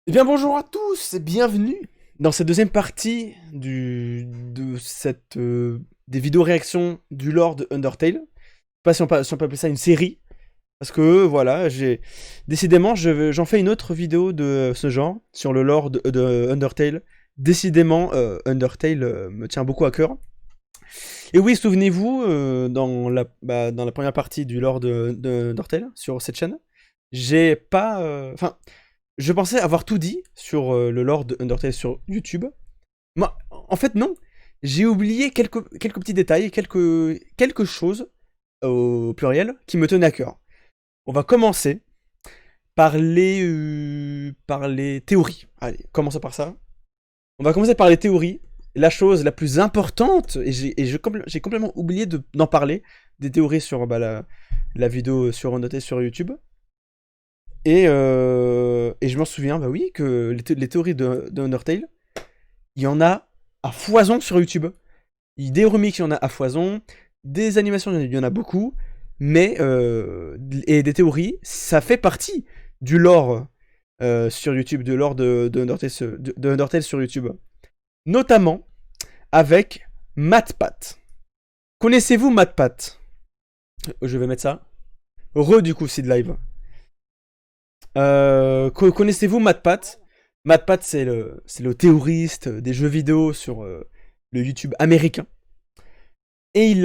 Eh bien bonjour à tous et bienvenue dans cette deuxième partie des vidéos réactions du lore de Undertale. Je sais pas si on peut appeler ça une série, parce que voilà, décidément j'en fais une autre vidéo de ce genre sur le lore de Undertale. Décidément, Undertale me tient beaucoup à cœur. Et oui, souvenez-vous, dans la première partie du lore de Undertale sur cette chaîne, j'ai pas, enfin, je pensais avoir tout dit sur le lore de Undertale sur YouTube. Moi, en fait, non. J'ai oublié quelques petits détails, quelque chose au pluriel qui me tenait à cœur. On va commencer par les théories. Allez, commençons par ça. On va commencer par les théories. La chose la plus importante, et j'ai complètement oublié d'en parler, des théories sur la vidéo sur Undertale sur YouTube. Et je m'en souviens, bah oui, que les théories de Undertale, il y en a à foison sur YouTube. Des remixes, il y en a à foison. Des animations, il y en a beaucoup. Mais, et des théories, ça fait partie du lore sur YouTube, de lore de Undertale, de Undertale sur YouTube. Notamment avec MatPat. Connaissez-vous MatPat? Je vais mettre ça. Du coup, Seed Live. Connaissez-vous MatPat? MatPat, c'est le théoriste des jeux vidéo sur le YouTube américain. Et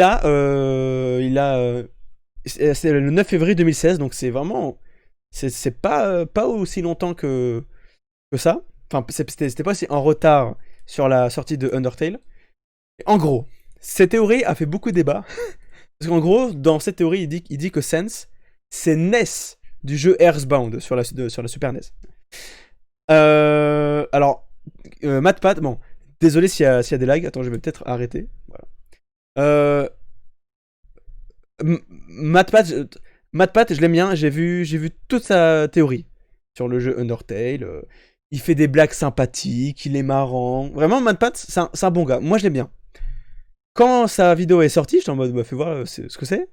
c'est le 9 février 2016, donc c'est vraiment, c'est pas aussi longtemps que ça. Enfin, c'était pas aussi en retard sur la sortie de Undertale. En gros, cette théorie a fait beaucoup de débats. Parce qu'en gros, dans cette théorie, il dit que Sense, c'est Ness du jeu Earthbound sur sur la Super NES. MatPat, bon, désolé s'il y a des lags, attends, je vais peut-être arrêter. Voilà. Euh, MatPat, MatPat, je l'aime bien, j'ai vu toute sa théorie sur le jeu Undertale. Il fait des blagues sympathiques, il est marrant. Vraiment, MatPat, c'est un bon gars. Moi, je l'aime bien. Quand sa vidéo est sortie, j'étais en mode, bah, fais voir ce que c'est.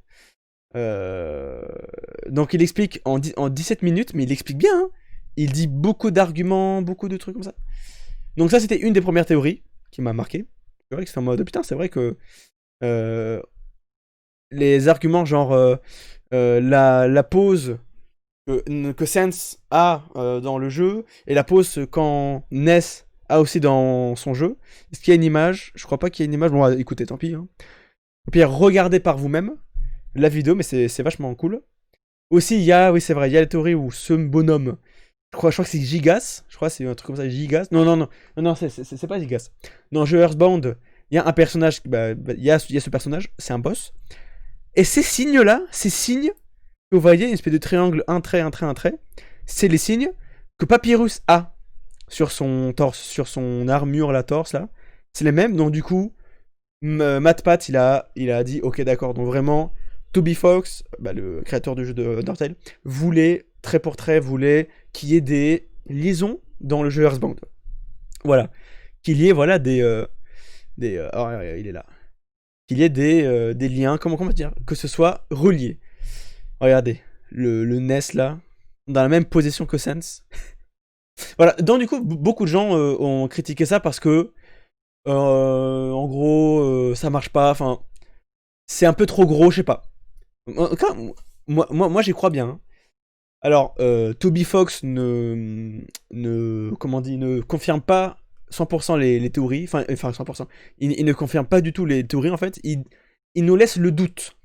Donc il explique en 17 minutes, mais il explique bien. Hein. Il dit beaucoup d'arguments, beaucoup de trucs comme ça. Donc ça, c'était une des premières théories qui m'a marqué. C'est vrai que c'est en mode, putain, c'est vrai que euh, les arguments genre la pause que Sense a dans le jeu, et la pause quand Ness a aussi dans son jeu. Est-ce qu'il y a une image? Je crois pas qu'il y ait une image. Bon, écoutez, tant pis. Hein. Au pire, regardez par vous-même la vidéo, mais c'est vachement cool. Aussi, oui, c'est vrai, il y a la théorie où ce bonhomme, je crois que c'est Gigas, je crois que c'est un truc comme ça, Gigas. Non, c'est pas Gigas. Dans le jeu Earthbound, il y a un personnage, il y a ce personnage, c'est un boss. Et ces signes-là, ces signes, que vous voyez, une espèce de triangle, un trait, un trait, un trait, c'est les signes que Papyrus a sur son torse, sur son armure, la torse, là. C'est les mêmes, donc du coup, MatPat, il a dit, ok, d'accord, donc vraiment, Toby Fox, le créateur du jeu de Undertale, trait pour trait, voulait qu'il y ait des liaisons dans le jeu Earthbound. Voilà. Qu'il y ait, voilà, il est là. Qu'il y ait des liens, comment dire, que ce soit relié. Regardez, le NES, là, dans la même position que Sense. Voilà, donc du coup, beaucoup de gens ont critiqué ça parce que, en gros, ça marche pas, enfin, c'est un peu trop gros, je sais pas. Moi j'y crois bien. Hein. Alors, Toby Fox comment dit, ne confirme pas 100% les théories, enfin 100%. Il ne confirme pas du tout les théories en fait. Il nous laisse le doute.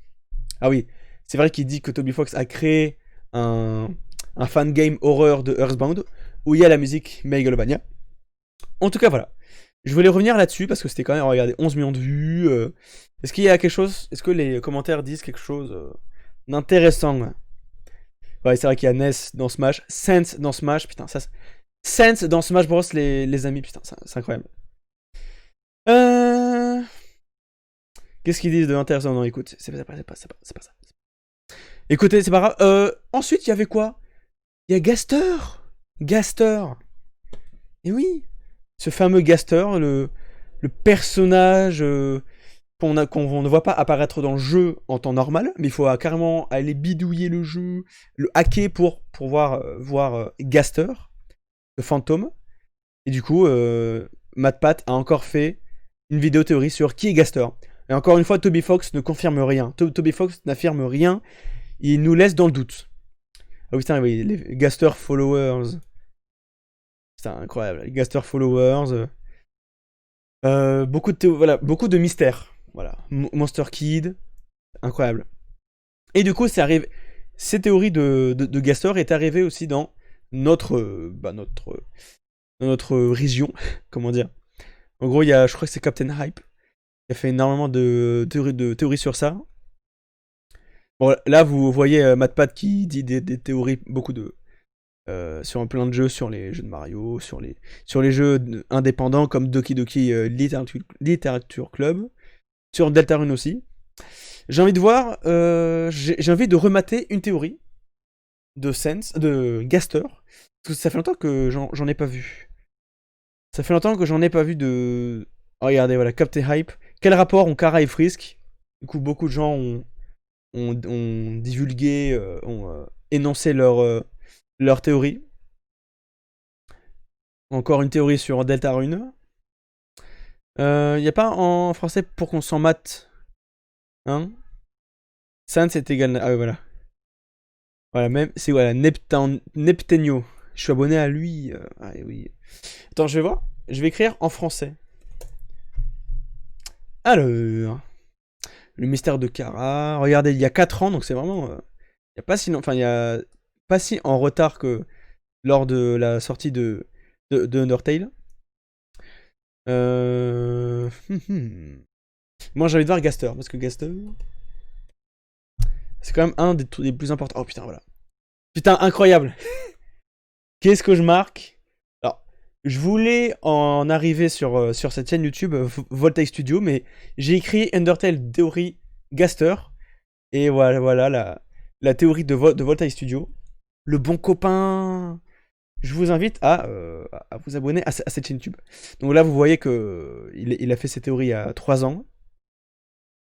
Ah oui, c'est vrai qu'il dit que Toby Fox a créé un fan game horreur de Earthbound où il y a la musique Megalovania. En tout cas, voilà. Je voulais revenir là-dessus parce que c'était quand même, regardez, 11 millions de vues. Est-ce qu'il y a quelque chose, est-ce que les commentaires disent quelque chose d'intéressant? Ouais, c'est vrai qu'il y a Ness dans Smash, Sense dans Smash, putain, ça. Sense dans Smash Bros, les amis, putain, c'est incroyable. Euh... Qu'est-ce qu'ils disent de intéressant? Non, écoute, c'est pas ça. Écoutez, c'est pas grave. Ensuite, il y avait quoi? Il y a Gaster. Gaster. Et oui, ce fameux Gaster, le personnage qu'on ne voit pas apparaître dans le jeu en temps normal, mais il faut carrément aller bidouiller le jeu, le hacker pour pouvoir voir Gaster. de fantômes. Et du coup, MatPat a encore fait une vidéo théorie sur qui est Gaster. Et encore une fois, Toby Fox ne confirme rien. Toby Fox n'affirme rien. Il nous laisse dans le doute. Ah oui, putain, oui, les Gaster followers. C'est incroyable. Les Gaster followers. Voilà, beaucoup de mystères. Voilà. Monster Kid. Incroyable. Et du coup, ces théories de Gaster est arrivée aussi dans notre région. Comment dire. En gros, je crois que c'est Captain Hype qui a fait énormément de théories sur ça. Bon, là, vous voyez MatPat qui dit des théories, sur plein de jeux, sur les jeux de Mario, sur les jeux indépendants comme Doki Doki Literature Club, sur Deltarune aussi. J'ai envie de voir, j'ai envie de remater une théorie de Gaster, parce que ça fait longtemps que j'en ai pas vu. Ça fait longtemps que j'en ai pas vu de... Oh, regardez, voilà, Captain Hype. Quel rapport ont Kara et Frisk? Du coup, beaucoup de gens ont divulgué, ont énoncé leur théorie. Encore une théorie sur Deltarune. Y a pas en français pour qu'on s'en mate? Hein? Sans c'est égal... Ah ouais, voilà. Voilà, même... C'est voilà, Neptenio. Je suis abonné à lui. Ah oui. Attends, je vais voir. Je vais écrire en français. Alors... Le mystère de Kara. Regardez, il y a 4 ans, donc c'est vraiment... il y a pas si... Enfin, il y a pas si en retard que lors de la sortie de Undertale. Moi j'ai envie de voir Gaster, parce que Gaster, c'est quand même un des plus importants. Oh putain, voilà. Putain, incroyable. Qu'est-ce que je marque? Alors, je voulais en arriver sur cette chaîne YouTube Voltaï Studio, mais j'ai écrit Undertale Theory Gaster. Et voilà la théorie de Voltaï Studio. Le bon copain. Je vous invite à vous abonner à cette chaîne YouTube. Donc là, vous voyez qu'il a fait ses théories il y a 3 ans.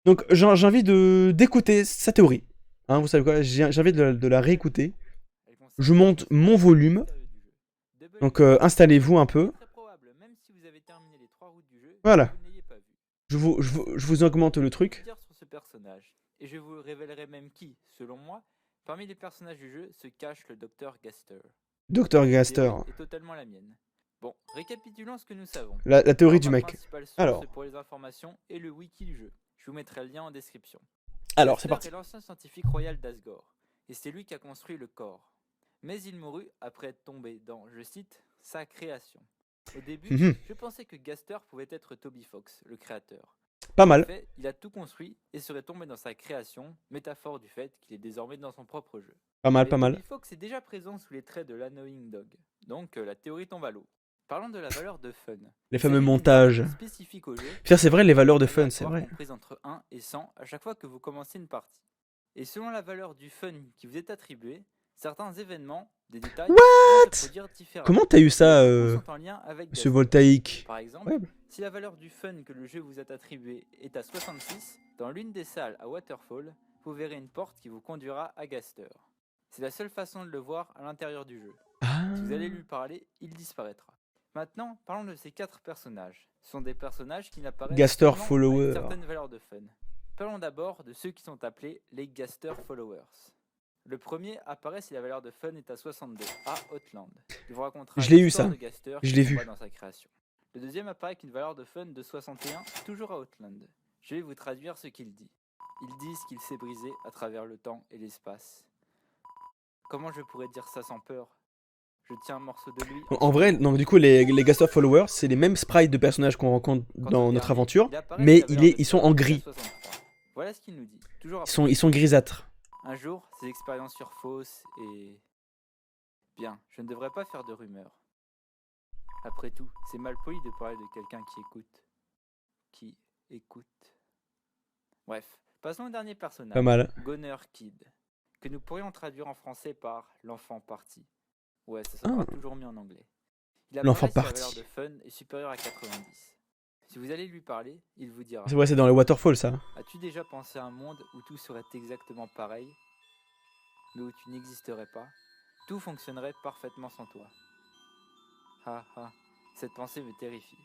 Donc j'ai envie d'écouter sa théorie. Hein, vous savez quoi? J'ai envie de la réécouter. Je monte mon volume. Donc installez-vous un peu. Voilà. Je vous augmente le truc. Et je vous révélerai même qui, selon moi, parmi les personnages du jeu se cache le Dr Gaster. Dr Gaster. Est totalement la mienne. Bon, récapitulons ce que nous savons. La théorie du ma mec. principale source Alors. pour les informations est le wiki du jeu. Je vous mettrai le lien en description. Alors, c'est parti. Gaster est l'ancien scientifique royal d'Asgore, et c'est lui qui a construit le corps. Mais il mourut après être tombé dans, je cite, sa création. Au début, je pensais que Gaster pouvait être Toby Fox, le créateur. Pas mal. En fait, il a tout construit et serait tombé dans sa création, métaphore du fait qu'il est désormais dans son propre jeu. Pas mal, Mais pas mal. Toby Fox est déjà présent sous les traits de l'Annoying Dog, donc la théorie tombe à l'eau. Parlons de la valeur de fun. Les fameux montages. Spécifiques au jeu. Putain, c'est vrai, les valeurs de fun, c'est vrai. Comprises entre 1 et 100 à chaque fois que vous commencez une partie. Et selon la valeur du fun qui vous est attribuée, certains événements, des détails, vont se produire différemment. Comment t'as eu ça, en lien avec ce voltaïque? Par exemple, si la valeur du fun que le jeu vous a attribué est à 66, dans l'une des salles à Waterfall, vous verrez une porte qui vous conduira à Gaster. C'est la seule façon de le voir à l'intérieur du jeu. Si vous allez lui parler, il disparaîtra. Maintenant, parlons de ces 4 personnages. Ce sont des personnages qui n'apparaissent Gaster qu'avec follower. une certaine valeur de fun. Parlons d'abord de ceux qui sont appelés les Gaster Followers. Le premier apparaît si la valeur de fun est à 62, à Outland. Il vous racontera Je l'ai eu l'histoire ça. de Gaster Je l'ai vu. dans sa création. Le deuxième apparaît avec une valeur de fun de 61, toujours à Outland. Je vais vous traduire ce qu'il dit. Ils disent qu'il s'est brisé à travers le temps et l'espace. Comment je pourrais dire ça sans peur? Je tiens un morceau de lui. En vrai, donc du coup, les Gaster Followers, c'est les mêmes sprites de personnages qu'on rencontre dans notre aventure, mais ils sont en gris. Voilà ce qu'il nous dit. Toujours ils sont grisâtres. Un jour, ces expériences furent fausses et... Bien, je ne devrais pas faire de rumeurs. Après tout, c'est mal poli de parler de quelqu'un qui écoute. Qui écoute. Bref, passons au dernier personnage. Pas mal. Goner Kid, que nous pourrions traduire en français par l'enfant parti. Ouais, ça sera toujours mis en anglais. L'enfant parti. La valeur de fun est supérieure à 90. Si vous allez lui parler, il vous dira... Ouais, c'est dans les Waterfall, ça. As-tu déjà pensé à un monde où tout serait exactement pareil, mais où tu n'existerais pas? Tout fonctionnerait parfaitement sans toi. ha ha. Cette pensée me terrifie.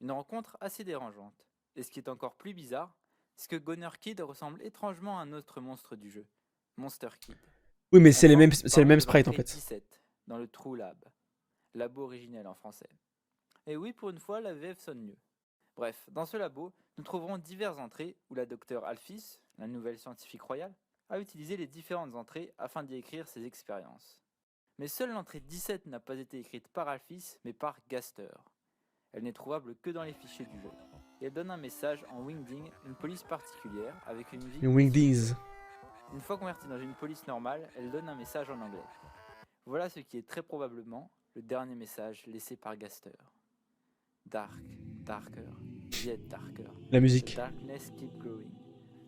Une rencontre assez dérangeante. Et ce qui est encore plus bizarre, c'est que Goner Kid ressemble étrangement à un autre monstre du jeu, Monster Kid. Oui, mais c'est les mêmes, Enfin, c'est les mêmes de sprites en l'entrée fait. 17, dans le True Lab, labo originel en français. Et oui, pour une fois, la VF sonne mieux. Bref, dans ce labo, nous trouverons diverses entrées où la docteure Alphys, la nouvelle scientifique royale, a utilisé les différentes entrées afin d'y écrire ses expériences. Mais seule l'entrée 17 n'a pas été écrite par Alphys, mais par Gaster. Elle n'est trouvable que dans les fichiers du jeu. Et elle donne un message en Wingding, une police particulière, avec une vie... Les Wingdings. Une fois convertie dans une police normale, elle donne un message en anglais. Voilà ce qui est très probablement le dernier message laissé par Gaster. Dark, darker, yet darker. La The musique. darkness keep growing.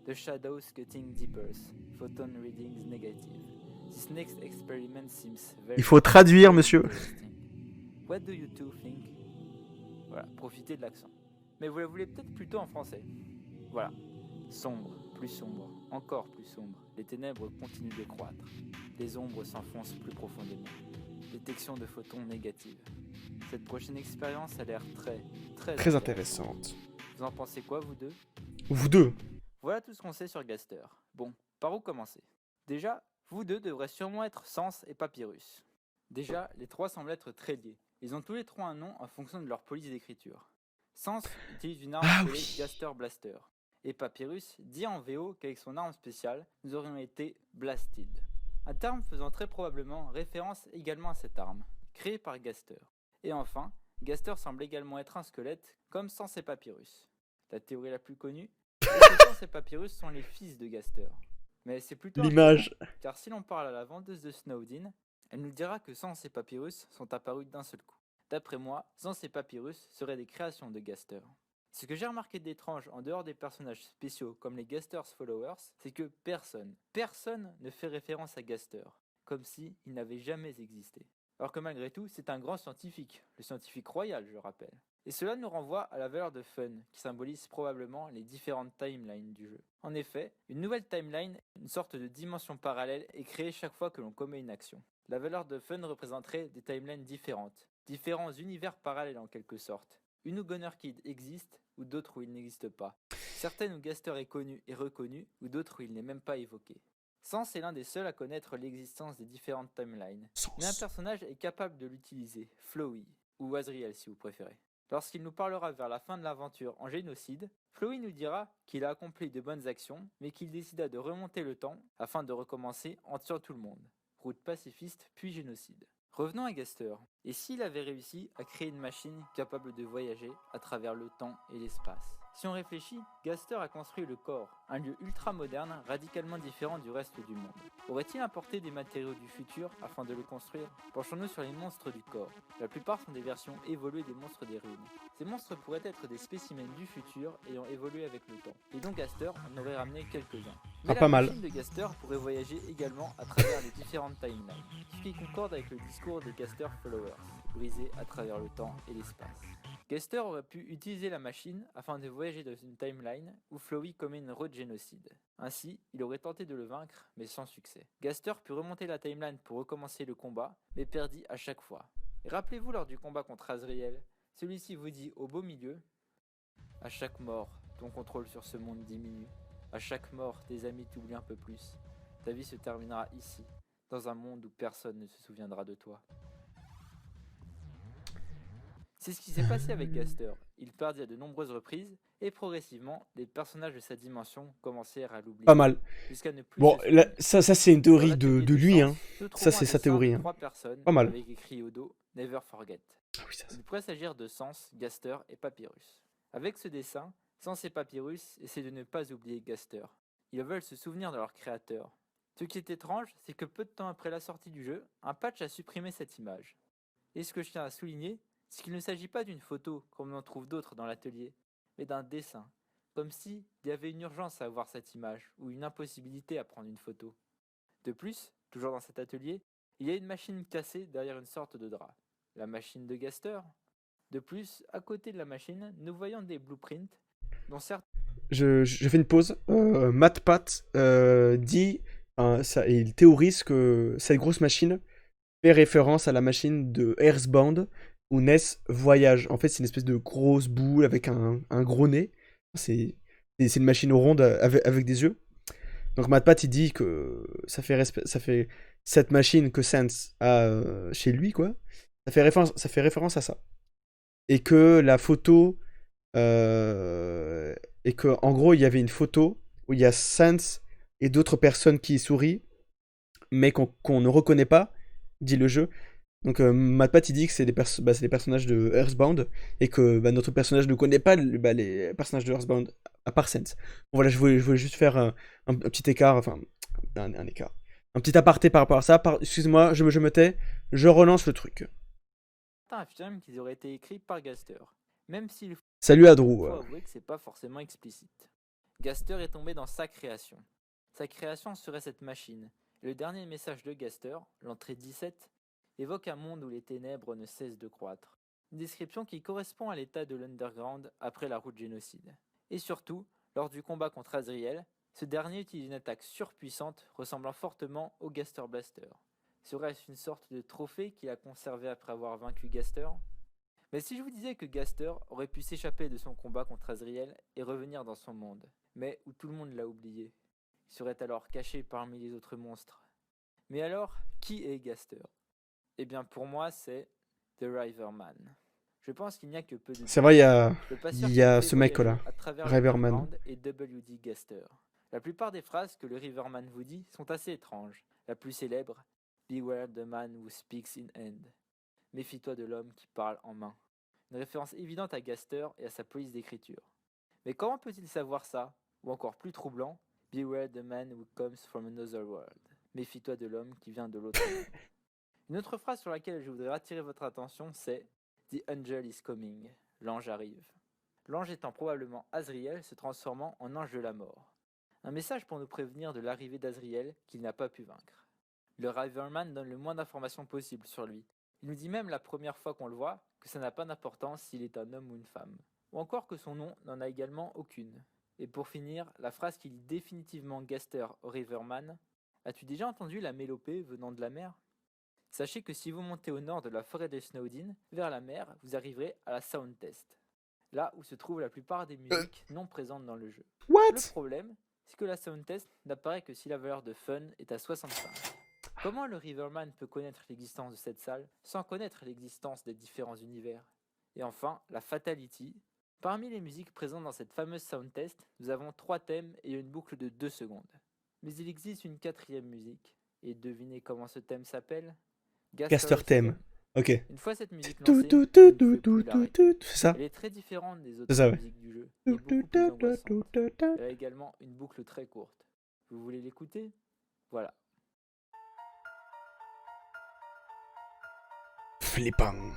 The shadows getting deeper. Photon readings negative. This next experiment seems very... Il faut traduire, monsieur. interesting. What do you two think? Voilà, profitez de l'accent. Mais vous la voulez peut-être plutôt en français. Voilà. Sombre, plus sombre, encore plus sombre. Les ténèbres continuent de croître. Les ombres s'enfoncent plus profondément. Détection de photons négatifs. Cette prochaine expérience a l'air très Intéressante. Vous en pensez quoi, vous deux? Vous deux. Voilà tout ce qu'on sait sur Gaster. Bon, par où commencer? Déjà, vous deux devrez sûrement être Sens et Papyrus. Déjà, les trois semblent être très liés. Ils ont tous les trois un nom en fonction de leur police d'écriture. Sens utilise une arme appelée Gaster Blaster. Et Papyrus dit en VO qu'avec son arme spéciale, nous aurions été Blasted. Un terme faisant très probablement référence également à cette arme, créée par Gaster. Et enfin, Gaster semble également être un squelette, comme Sens et Papyrus. La théorie la plus connue est que Sens et Papyrus sont les fils de Gaster. Mais c'est plutôt L'image. intriguant, car si l'on parle à la vendeuse de Snowdin, elle nous dira que Sens et Papyrus sont apparus d'un seul coup. D'après moi, Sens et Papyrus seraient des créations de Gaster. Ce que j'ai remarqué d'étrange en dehors des personnages spéciaux comme les Gaster's Followers, c'est que personne ne fait référence à Gaster, comme s'il n'avait jamais existé. Alors que malgré tout, c'est un grand scientifique, le scientifique royal, je rappelle. Et cela nous renvoie à la valeur de fun, qui symbolise probablement les différentes timelines du jeu. En effet, une nouvelle timeline, une sorte de dimension parallèle, est créée chaque fois que l'on commet une action. La valeur de fun représenterait des timelines différentes, différents univers parallèles en quelque sorte. Une où Goner Kid existe, ou d'autres où il n'existe pas. Certaines où Gaster est connu et reconnu, ou d'autres où il n'est même pas évoqué. Sens est l'un des seuls à connaître l'existence des différentes timelines. Mais un personnage est capable de l'utiliser, Flowey, ou Azriel si vous préférez. Lorsqu'il nous parlera vers la fin de l'aventure en génocide, Flowey nous dira qu'il a accompli de bonnes actions, mais qu'il décida de remonter le temps afin de recommencer en tuant tout le monde. Route pacifiste puis génocide. Revenons à Gaster. Et s'il avait réussi à créer une machine capable de voyager à travers le temps et l'espace? Si on réfléchit, Gaster a construit le corps, un lieu ultra moderne, radicalement différent du reste du monde. Aurait-il importé des matériaux du futur afin de le construire? Penchons-nous sur les monstres du corps. La plupart sont des versions évoluées des monstres des ruines. Ces monstres pourraient être des spécimens du futur ayant évolué avec le temps. Et donc Gaster en aurait ramené quelques-uns. Mais la machine de Gaster pourrait voyager également à travers les différentes timelines, ce qui concorde avec le discours des Gaster Followers, brisés à travers le temps et l'espace. Gaster aurait pu utiliser la machine afin de voyager dans une timeline où Flowey commet une road génocide. Ainsi, il aurait tenté de le vaincre, mais sans succès. Gaster put remonter la timeline pour recommencer le combat, mais perdit à chaque fois. Et rappelez-vous lors du combat contre Azriel, celui-ci vous dit au beau milieu: « À chaque mort, ton contrôle sur ce monde diminue. À chaque mort, tes amis t'oublient un peu plus. Ta vie se terminera ici, dans un monde où personne ne se souviendra de toi. » C'est ce qui s'est passé avec Gaster. Il perdit à de nombreuses reprises, et progressivement, les personnages de sa dimension commencèrent à l'oublier. Pas mal. Jusqu'à ne plus bon, là, ça c'est une théorie de lui, hein. Ça c'est sa théorie. Hein. Pas mal. Avec écrit au dos « Never forget ». Il pourrait s'agir de Sens, Gaster et Papyrus. Avec ce dessin, Sens et Papyrus essaient de ne pas oublier Gaster. Ils veulent se souvenir de leur créateur. Ce qui est étrange, c'est que peu de temps après la sortie du jeu, un patch a supprimé cette image. Et ce que je tiens à souligner, c'est qu'il ne s'agit pas d'une photo, comme on en trouve d'autres dans l'atelier, mais d'un dessin, comme s'il y avait une urgence à voir cette image, ou une impossibilité à prendre une photo. De plus, toujours dans cet atelier, il y a une machine cassée derrière une sorte de drap. La machine de Gaster. De plus, à côté de la machine, nous voyons des blueprints, dont certains... Je fais une pause. MatPat dit, il théorise que cette grosse machine fait référence à la machine de Earthbound où Ness voyage. En fait, c'est une espèce de grosse boule avec un gros nez. C'est une machine ronde avec des yeux. Donc MatPat, il dit que ça fait cette machine que Sans a chez lui, quoi. Ça fait référence à ça. Et que la photo... et que en gros, il y avait une photo où il y a Sans et d'autres personnes qui sourient, mais qu'on ne reconnaît pas, dit le jeu. Donc MatPat, il dit que c'est des personnages de Earthbound, et que notre personnage ne connaît pas les personnages de Earthbound, à part Sans. Bon, voilà, je voulais juste faire un petit écart, enfin, un écart. Un petit aparté par rapport à ça. Excuse-moi, je me tais, je relance le truc. Certains affirment qu'ils auraient été écrits par Gaster, même s'il Salut à Drew. faut avouer que c'est pas forcément explicite. Gaster est tombé dans sa création. Sa création serait cette machine. Et le dernier message de Gaster, l'entrée 17, évoque un monde où les ténèbres ne cessent de croître. Une description qui correspond à l'état de l'Underground après la route génocide. Et surtout, lors du combat contre Azriel, ce dernier utilise une attaque surpuissante ressemblant fortement au Gaster Blaster. Serait-ce une sorte de trophée qu'il a conservé après avoir vaincu Gaster? Mais si je vous disais que Gaster aurait pu s'échapper de son combat contre Azriel et revenir dans son monde, mais où tout le monde l'a oublié, il serait alors caché parmi les autres monstres. Mais alors, qui est Gaster? Eh bien pour moi c'est The Riverman. Je pense qu'il n'y a que peu de... C'est vrai, Le passeur il y qui a nous fait ce mec-là, voyager à travers Riverman. l'Underground et W.D. Gaster. La plupart des phrases que le Riverman vous dit sont assez étranges. La plus célèbre, Beware the man who speaks in hand. Méfie-toi de l'homme qui parle en main. Une référence évidente à Gaster et à sa police d'écriture. Mais comment peut-il savoir ça? Ou encore plus troublant, Beware the man who comes from another world. Méfie-toi de l'homme qui vient de l'autre monde. Une autre phrase sur laquelle je voudrais attirer votre attention, c'est The angel is coming. L'ange arrive. L'ange étant probablement Azriel se transformant en ange de la mort. Un message pour nous prévenir de l'arrivée d'Azriel qu'il n'a pas pu vaincre. Le Riverman donne le moins d'informations possible sur lui. Il nous dit même la première fois qu'on le voit que ça n'a pas d'importance s'il est un homme ou une femme. Ou encore que son nom n'en a également aucune. Et pour finir, la phrase qui lie définitivement Gaster au Riverman. As-tu déjà entendu la mélopée venant de la mer? Sachez que si vous montez au nord de la forêt de Snowdin, vers la mer, vous arriverez à la Sound Test. Là où se trouvent la plupart des musiques non présentes dans le jeu. What? Le problème, c'est que la Sound Test n'apparaît que si la valeur de Fun est à 65. Comment le Riverman peut connaître l'existence de cette salle sans connaître l'existence des différents univers? Et enfin, la Fatality. Parmi les musiques présentes dans cette fameuse Sound Test, nous avons 3 thèmes et une boucle de 2 secondes. Mais il existe une 4e musique. Et devinez comment ce thème s'appelle? Gaster Theme. Ok. Une fois cette musique lancée, vous ne pouvez plus l'arrêter. C'est ça? Elle est très différente des C'est autres ça, ouais. musiques du jeu et beaucoup plus angoissante. Elle a également une boucle très courte. Vous voulez l'écouter? Voilà. Flippant.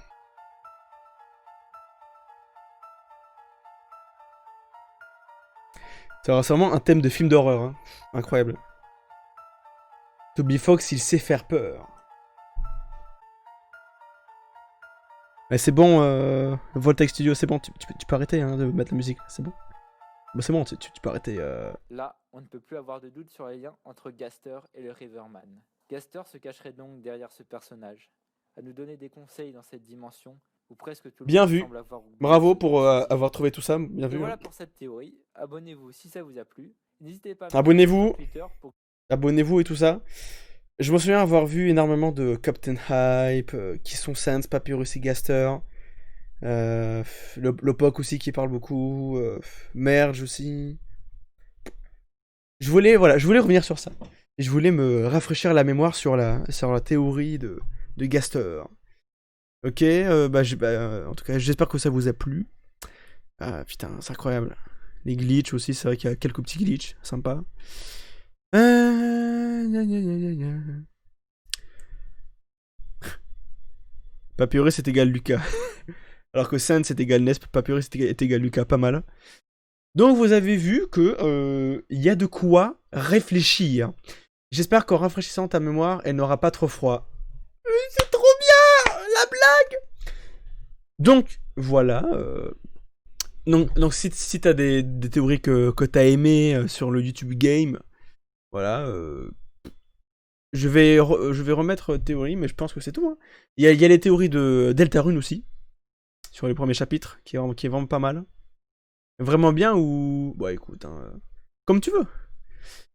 C'est vraiment un thème de film d'horreur, hein. Incroyable. Toby Fox, il sait faire peur. Mais c'est bon, Voltec Studio, c'est bon, tu peux arrêter hein, de mettre la musique, c'est bon. Bah c'est bon, tu peux arrêter. Là, on ne peut plus avoir de doute sur les liens entre Gaster et le Riverman. Gaster se cacherait donc derrière ce personnage, à nous donner des conseils dans cette dimension où presque tout le Bien monde vu. semble avoir oublié Bravo ce pour nom. avoir trouvé tout ça, bien Et vu. voilà Hein. pour cette théorie. Abonnez-vous si ça vous a plu. N'hésitez pas à Abonnez-vous. sur Twitter pour... Abonnez-vous et tout ça. Je me souviens avoir vu énormément de Captain Hype, qui sont Sans, Papyrus et Gaster. Lopok aussi qui parle beaucoup. Merge aussi. Je voulais revenir sur ça. Et je voulais me rafraîchir la mémoire sur la théorie de Gaster. Ok, en tout cas, j'espère que ça vous a plu. Ah putain, c'est incroyable. Les glitches aussi, c'est vrai qu'il y a quelques petits glitches, sympa. Papyrus est égal Lucas. Alors que Sans est égal Nesp, Papyrus est égal Lucas, pas mal. Donc vous avez vu que y a de quoi réfléchir. J'espère qu'en rafraîchissant ta mémoire, elle n'aura pas trop froid. C'est trop bien, la blague. Donc voilà. Donc si t'as des théories que t'as aimées sur le YouTube Game, voilà. je vais remettre théorie, mais je pense que c'est tout. Hein. Il y a les théories de Deltarune aussi, sur les premiers chapitres, qui est vraiment pas mal. Vraiment bien ou... Bon, écoute, hein, comme tu veux.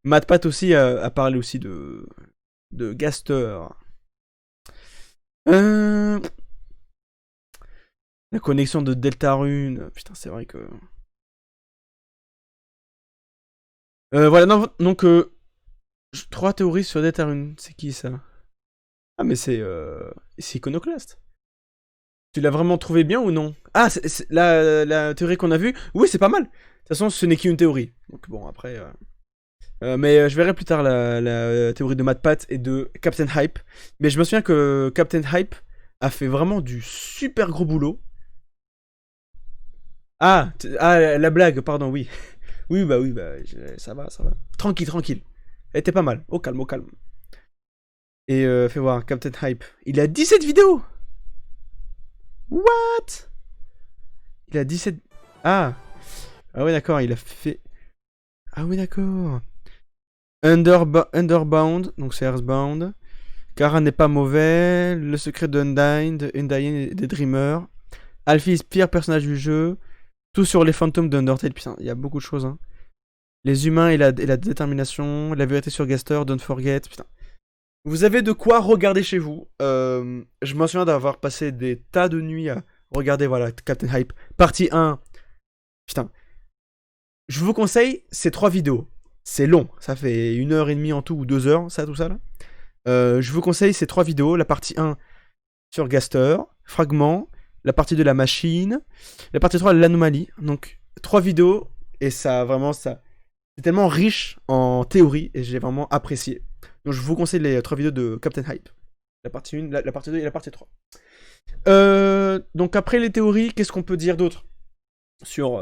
MatPat aussi a parlé aussi de Gaster. La connexion de Deltarune. Putain, c'est vrai que... voilà, non, donc... 3 théories sur Deltarune. C'est qui, ça? Ah, mais c'est Iconoclast. Tu l'as vraiment trouvé bien ou non? Ah, la théorie qu'on a vue? Oui, c'est pas mal. De toute façon, ce n'est qu'une théorie. Donc bon, après... mais je verrai plus tard la théorie de MatPat et de Captain Hype. Mais je me souviens que Captain Hype a fait vraiment du super gros boulot. Ah, la blague, pardon, oui. Oui, bah, ça va, ça va. Tranquille, tranquille. Elle était pas mal. Au calme, au calme. Et fais voir, Captain Hype. Il a 17 vidéos! What? Il a 17... Ah! Ah ouais, d'accord, il a fait... Ah oui, d'accord. Underbound, donc c'est Earthbound. Kara n'est pas mauvais. Le secret d'Undyne, et des Dreamers. Alphys, pire personnage du jeu. Tout sur les fantômes d'Undertale. Putain, il y a beaucoup de choses. Hein. Les humains et la détermination. La vérité sur Gaster, Don't Forget. Putain. Vous avez de quoi regarder chez vous. Je m'en souviens d'avoir passé des tas de nuits à regarder, voilà, Captain Hype. Partie 1. Putain. Je vous conseille ces 3 vidéos. C'est long. Ça fait 1h30 en tout, ou 2 heures, ça, tout ça, là. Je vous conseille ces 3 vidéos. La partie 1 sur Gaster, Fragment, la partie de la machine, la partie 3 l'anomalie. Donc 3 vidéos et ça vraiment ça c'est tellement riche en théorie et j'ai vraiment apprécié. Donc je vous conseille les 3 vidéos de Captain Hype. La partie 1, la partie 2 et la partie 3. Donc après les théories, qu'est-ce qu'on peut dire d'autre sur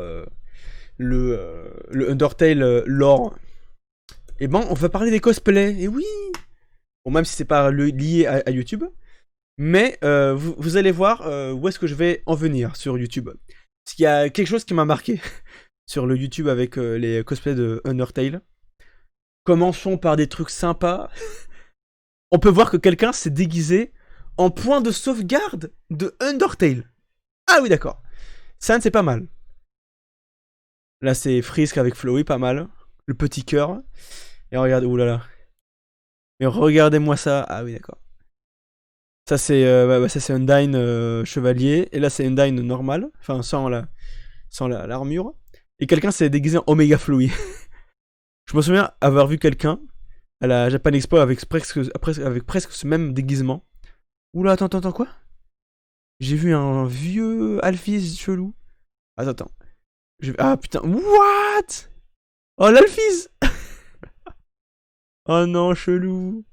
le Undertale lore? Eh ben on va parler des cosplays. Et oui. Bon, même si c'est pas lié à YouTube. Mais vous allez voir où est-ce que je vais en venir sur YouTube. Parce qu'il y a quelque chose qui m'a marqué sur le YouTube avec les cosplays de Undertale. Commençons par des trucs sympas. On peut voir que quelqu'un s'est déguisé en point de sauvegarde de Undertale. Ah oui, d'accord. Ça, c'est pas mal. Là, c'est Frisk avec Flowey, pas mal. Le petit cœur. Et regardez, oulala. Mais regardez-moi ça. Ah oui, d'accord. Ça c'est Undyne chevalier et là c'est Undyne normal, enfin sans l'armure. Et quelqu'un s'est déguisé en Omega Flowey. Je me souviens avoir vu quelqu'un à la Japan Expo avec presque ce même déguisement. Oula, attends, quoi? J'ai vu un vieux Alphys chelou. Attends. Ah putain, what? Oh l'Alphys. Oh non, chelou.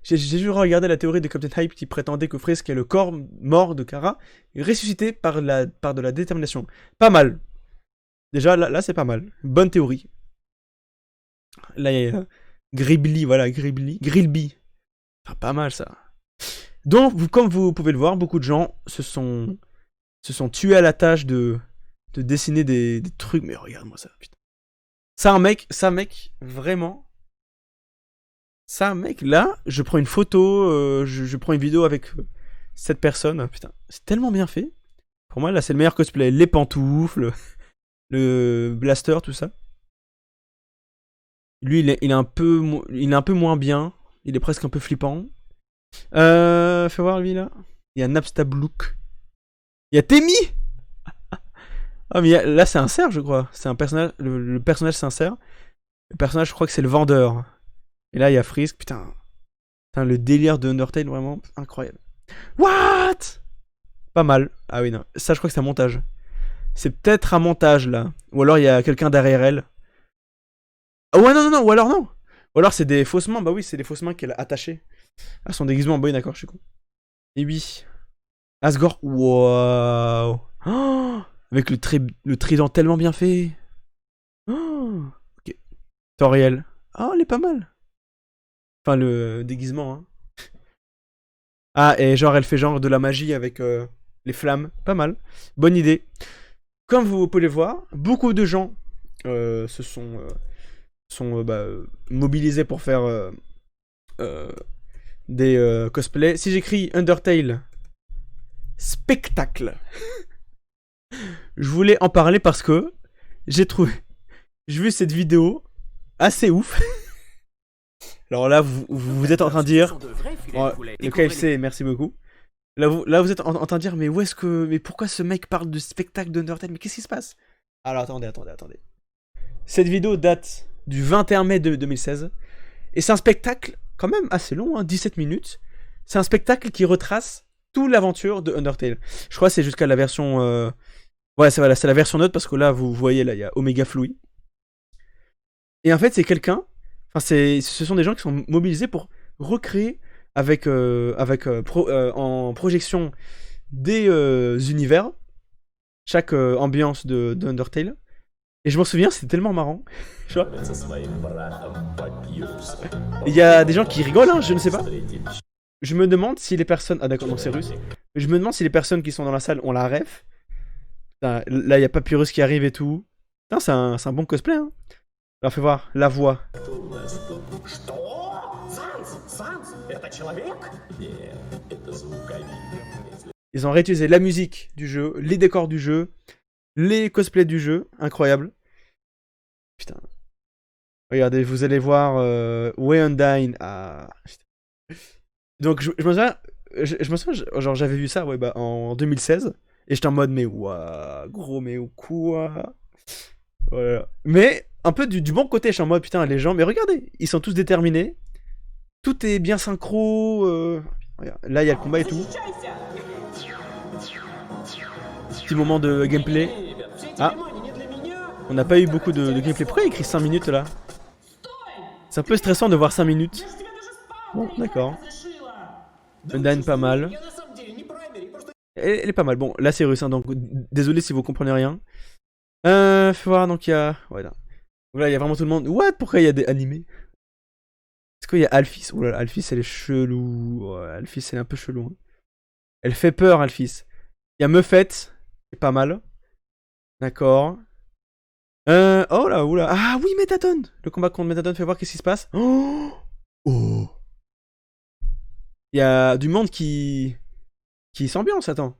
J'ai juste regardé la théorie de Captain Hype qui prétendait que Frisk est le corps mort de Kara, ressuscité par de la détermination. Pas mal. Déjà, là c'est pas mal. Bonne théorie. Là, il y a Gribly, voilà, Grillby. Enfin, pas mal, ça. Donc, comme vous pouvez le voir, beaucoup de gens se sont tués à la tâche de dessiner des trucs. Mais regarde-moi ça, putain. Ça, mec, vraiment... Ça, mec, là, je prends une photo, je prends une vidéo avec cette personne. Putain, c'est tellement bien fait. Pour moi, là, c'est le meilleur cosplay. Les pantoufles, le blaster, tout ça. Lui, il est un peu moins bien. Il est presque un peu flippant. Fais voir, lui, là. Il y a Napstablook. Il y a Temi. Ah, mais là, c'est un cerf, je crois. C'est un personnage. Le personnage, c'est un cerf. Le personnage, je crois que c'est le vendeur. Et là, il y a Frisk, putain. Putain, le délire de Undertale, vraiment incroyable. What? Pas mal. Ah oui, non. Ça, je crois que c'est un montage. C'est peut-être un montage, là. Ou alors, il y a quelqu'un derrière elle. Ah ouais, non. Ou alors, non. Ou alors, c'est des fausses mains. Bah oui, c'est des fausses mains qu'elle a attachées à son déguisement. Bah oui, d'accord, je suis con. Et oui. Asgore. Waouh. Oh, avec le trident tellement bien fait. Oh, ok. Toriel. Ah, elle est pas mal. Enfin, le déguisement, hein. Ah, et genre, elle fait genre de la magie avec les flammes. Pas mal. Bonne idée. Comme vous pouvez le voir, beaucoup de gens se sont mobilisés pour faire cosplays. Si j'écris Undertale spectacle, je voulais en parler parce que j'ai vu cette vidéo assez ouf. Alors là, vous êtes en train de dire, le KFC, merci beaucoup. Là, vous êtes en train de dire, mais pourquoi ce mec parle de spectacle d'Undertale? Mais qu'est-ce qui se passe? Alors attendez. Cette vidéo date du 21 mai 2016. Et c'est un spectacle quand même assez long, hein, 17 minutes. C'est un spectacle qui retrace toute l'aventure de Undertale. Je crois que c'est jusqu'à la version... Ouais, c'est la version note parce que là, vous voyez, là, il y a Omega Fluid. Et en fait, c'est quelqu'un... Enfin, ce sont des gens qui sont mobilisés pour recréer en projection des univers, chaque ambiance de Undertale. Et je m'en souviens, c'était tellement marrant. Il y a des gens qui rigolent, hein, je ne sais pas. Je me demande si les personnes... Ah d'accord, donc c'est russe. Je me demande si les personnes qui sont dans la salle ont la ref. Putain, là, il y a Papyrus qui arrive et tout. Putain, c'est un bon cosplay, hein. Alors, fais voir, la voix. Ils ont réutilisé la musique du jeu, les décors du jeu, les cosplays du jeu. Incroyable. Putain. Regardez, vous allez voir Way Undyne. Ah. Donc, je me souviens, genre, j'avais vu ça en 2016. Et j'étais en mode, mais ouah, gros, mais quoi? Voilà. Mais, un peu du bon côté, je suis en mode, putain, les gens, mais regardez, ils sont tous déterminés. Tout est bien synchro. Là, il y a le combat et tout. Petit moment de gameplay. Ah. On n'a pas eu beaucoup de gameplay. Pourquoi il y a écrit 5 minutes là? C'est un peu stressant de voir 5 minutes. Bon, d'accord. Undyne pas mal. Elle est pas mal. Bon, là c'est russe, hein, donc désolé si vous comprenez rien. Faut voir, donc il y a... Ouais, là. Donc là, il y a vraiment tout le monde. What? Pourquoi il y a des animés? Est-ce qu'il y a Alphys? Oh là là, Alphys, elle est chelou. Ouais, Alphys, elle est un peu chelou. Hein. Elle fait peur, Alphys. Il y a Muffet, c'est pas mal. D'accord. Oh là, oula. Ah oui, Mettaton. Le combat contre Mettaton, fais voir qu'est-ce qui se passe. Oh. Il y a du monde qui s'ambiance, attends.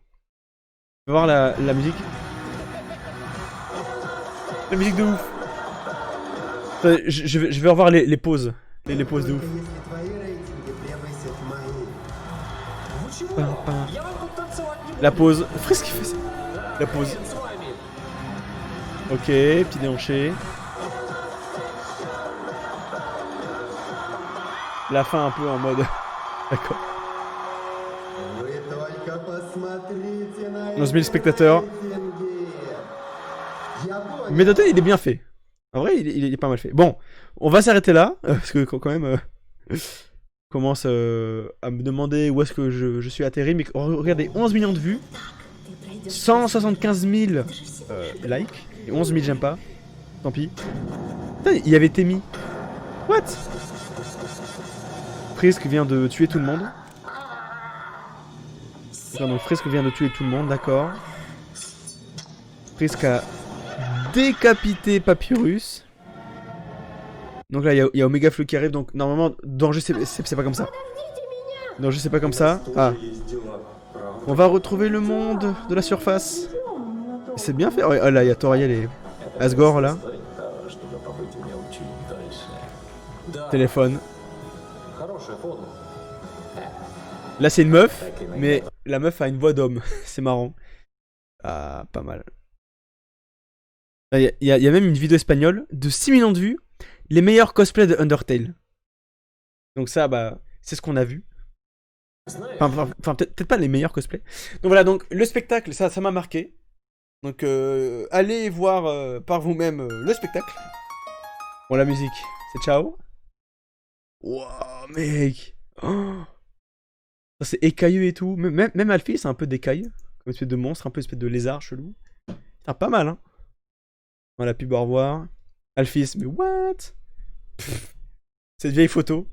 On va voir la musique. La musique de ouf. Je vais revoir les pauses. Les pauses de ouf. La pause. Frisk qui fait ça. La pause. Ok, petit déhanché. La fin un peu en mode... D'accord. 11 000 spectateurs. Mais Mettaton, il est bien fait. En vrai, il est pas mal fait. Bon, on va s'arrêter là, parce que quand même... commence à me demander où est-ce que je suis atterri. Mais regardez, 11 millions de vues. 175 000 likes. Et 11 000 j'aime pas. Tant pis. Putain, il y avait Temi. What? Frisk vient de tuer tout le monde. D'accord, donc Frisk vient de tuer tout le monde, d'accord. Frisk a décapité Papyrus. Donc là, il y a Omega Fluid qui arrive. Donc normalement, danger, c'est pas comme ça. Danger, c'est pas comme ça. Ah. On va retrouver le monde de la surface. C'est bien fait. Oh, là, il y a Toriel et Asgore là. Téléphone. Là, c'est une meuf, mais la meuf a une voix d'homme. C'est marrant. Ah, pas mal. Il y a même une vidéo espagnole de 6 millions de vues. Les meilleurs cosplays de Undertale. Donc ça, bah, c'est ce qu'on a vu. Enfin peut-être pas les meilleurs cosplays. Donc voilà, donc le spectacle, ça m'a marqué. Donc allez voir par vous-même le spectacle. Bon, la musique, c'est ciao. Wow, mec. Oh. Ça, c'est écailleux et tout. Même Alphys, c'est un peu d'écaille. Comme une espèce de monstre, un peu une espèce de lézard chelou. Putain, pas mal, hein. Voilà, pub, au revoir. Alphys, mais what? Cette vieille photo.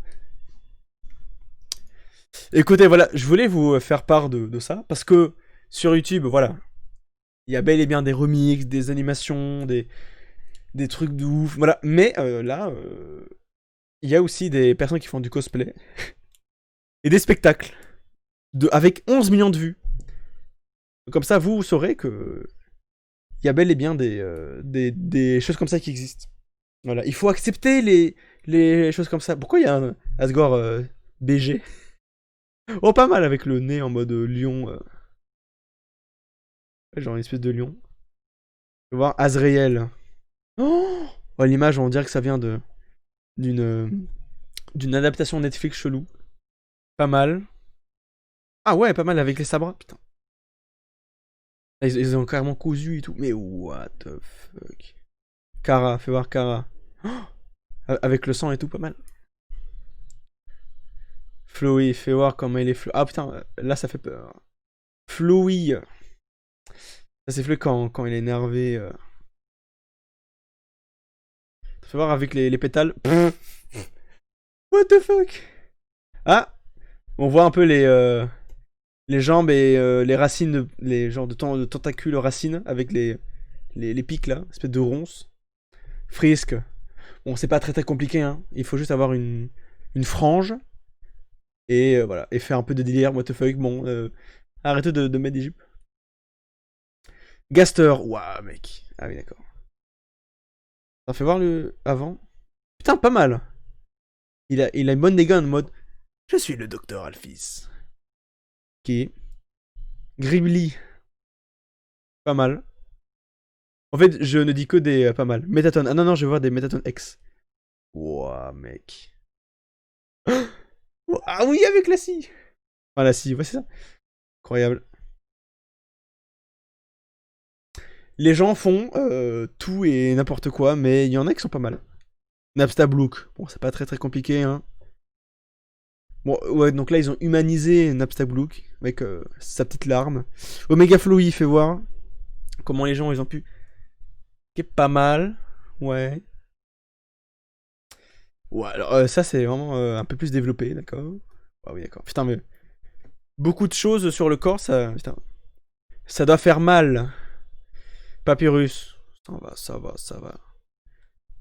Écoutez, voilà, je voulais vous faire part de ça, parce que sur YouTube, voilà, il y a bel et bien des remixes, des animations, des trucs de ouf, voilà, mais là, il y a aussi des personnes qui font du cosplay. Et des spectacles. Avec 11 millions de vues. Comme ça, vous saurez que il y a bel et bien des choses comme ça qui existent. Voilà, il faut accepter les choses comme ça. Pourquoi il y a un Asgore BG? Oh, pas mal avec le nez en mode lion. Genre une espèce de lion. On va voir Azrael. Oh, oh, l'image, on dirait que ça vient d'une adaptation Netflix chelou. Pas mal. Ah ouais, pas mal avec les sabres. Putain. Ils ont carrément cousu et tout. Mais what the fuck. Kara, fais voir Kara. Oh, avec le sang et tout, pas mal. Flowey, fais voir comment il est flou. Ah putain, là ça fait peur. Flowey. Ça c'est flou quand il est énervé. Fais voir avec les pétales. What the fuck. Ah, on voit un peu les jambes et les racines, les genres de tentacules racines avec les pics là, espèce de ronces. Frisk. Bon, c'est pas très très compliqué, hein. Il faut juste avoir une frange. Et voilà, et faire un peu de délire, what the fuck. Bon, arrêtez de mettre des jupes. Gaster, waouh mec. Ah oui, d'accord. Ça fait voir le avant. Putain, pas mal. Il a une bonne dégâts en mode je suis le docteur Alphys. Ok. Gribly. Pas mal. En fait, je ne dis que des pas mal. Métaton. Ah non, non, je vais voir des Métaton X. Waouh, mec. Ah oui, avec la scie. Ah, la scie, ouais, c'est ça. Incroyable. Les gens font tout et n'importe quoi, mais il y en a qui sont pas mal. Napstablook. Bon, c'est pas très très compliqué, hein. Bon, ouais, donc là, ils ont humanisé Napstablook avec sa petite larme. Omega Flowy, fait voir comment les gens, ils ont pu... Ok, pas mal. Ouais. Ouais, alors ça, c'est vraiment un peu plus développé, d'accord. Ah oui, d'accord. Putain, mais... Beaucoup de choses sur le corps, ça... Putain. Ça doit faire mal. Papyrus. Ça va, ça va, ça va.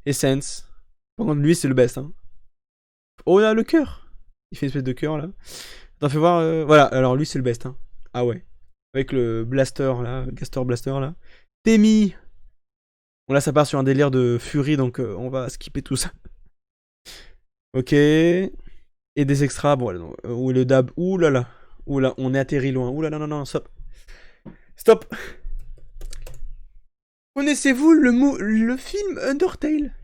Essence. Par contre, lui, c'est le best, hein. Oh là, le cœur. Il fait une espèce de cœur, là. T'en fais voir... Voilà, alors lui, c'est le best, hein. Ah ouais. Avec le blaster, là. Gaster Blaster, là. Temi. Bon, là, ça part sur un délire de furie, donc on va skipper tout ça. Ok. Et des extras, bon, voilà, ou le dab. Ouh là là. Ouh là, on est atterri loin. Ouh là là, non, non, stop. Stop. Connaissez-vous le film Undertale?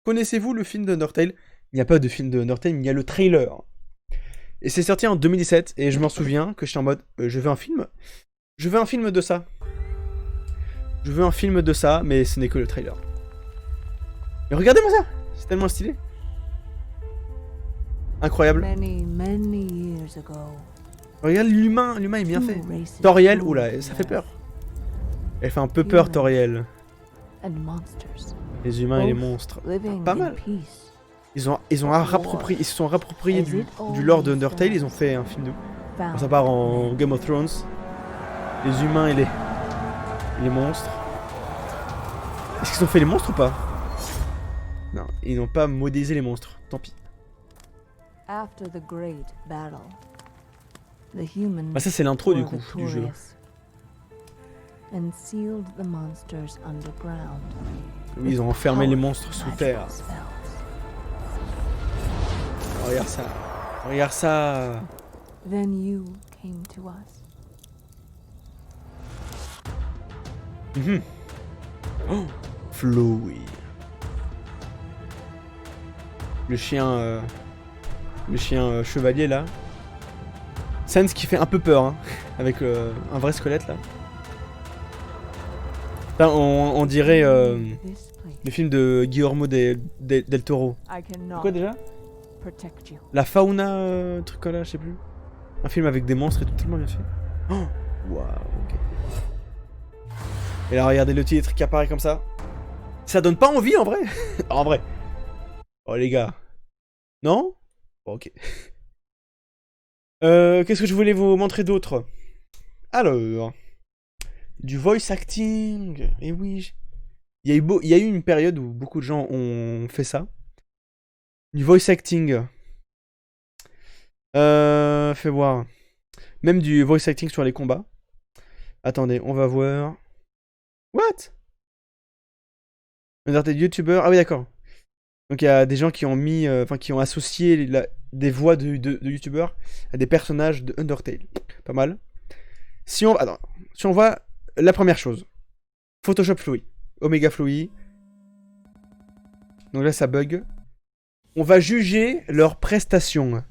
Connaissez-vous le film d'Undertale? Il n'y a pas de film de Undertale, mais il y a le trailer. Et c'est sorti en 2017, et je m'en souviens que j'étais en mode, je veux un film. Je veux un film de ça. Je veux un film de ça, mais ce n'est que le trailer. Mais regardez-moi ça. C'est tellement stylé. Incroyable. Regarde l'humain est bien fait. Toriel, oula, ça fait peur. Elle fait un peu peur, Toriel. Les humains et les monstres. Pas mal. Ils se sont rappropriés du lore de Undertale, ils ont fait un film de... Bon, ça part en Game of Thrones. Les humains et les monstres. Est-ce qu'ils ont fait les monstres ou pas? Non, ils n'ont pas modélisé les monstres, tant pis. Bah ça c'est l'intro du coup, du jeu. Oui, ils ont enfermé les monstres sous terre. Regarde ça. Regarde ça. Oh, Flowey. Le chien chevalier là. Sans qui fait un peu peur, hein, avec un vrai squelette là. Là on dirait le film de Guillermo del Toro. Quoi déjà? La fauna, truc là, je sais plus. Un film avec des monstres et tout tellement bien fait. Oh, waouh, ok. Et là, regardez le titre qui apparaît comme ça. Ça donne pas envie en vrai. En vrai. Oh les gars. Non? Bon, ok. Qu'est-ce que je voulais vous montrer d'autre? Alors. Du voice acting. Et oui. Il y a eu une période où beaucoup de gens ont fait ça. Du voice acting. Fais voir. Même du voice acting sur les combats. Attendez, on va voir. What? Undertale YouTuber. Ah oui, d'accord. Donc il y a des gens qui ont mis, qui ont associé des voix de YouTubers à des personnages de Undertale. Pas mal. Si on voit la première chose. Photoshop Fluid. Omega Fluid. Donc là ça bug. On va juger leurs prestations.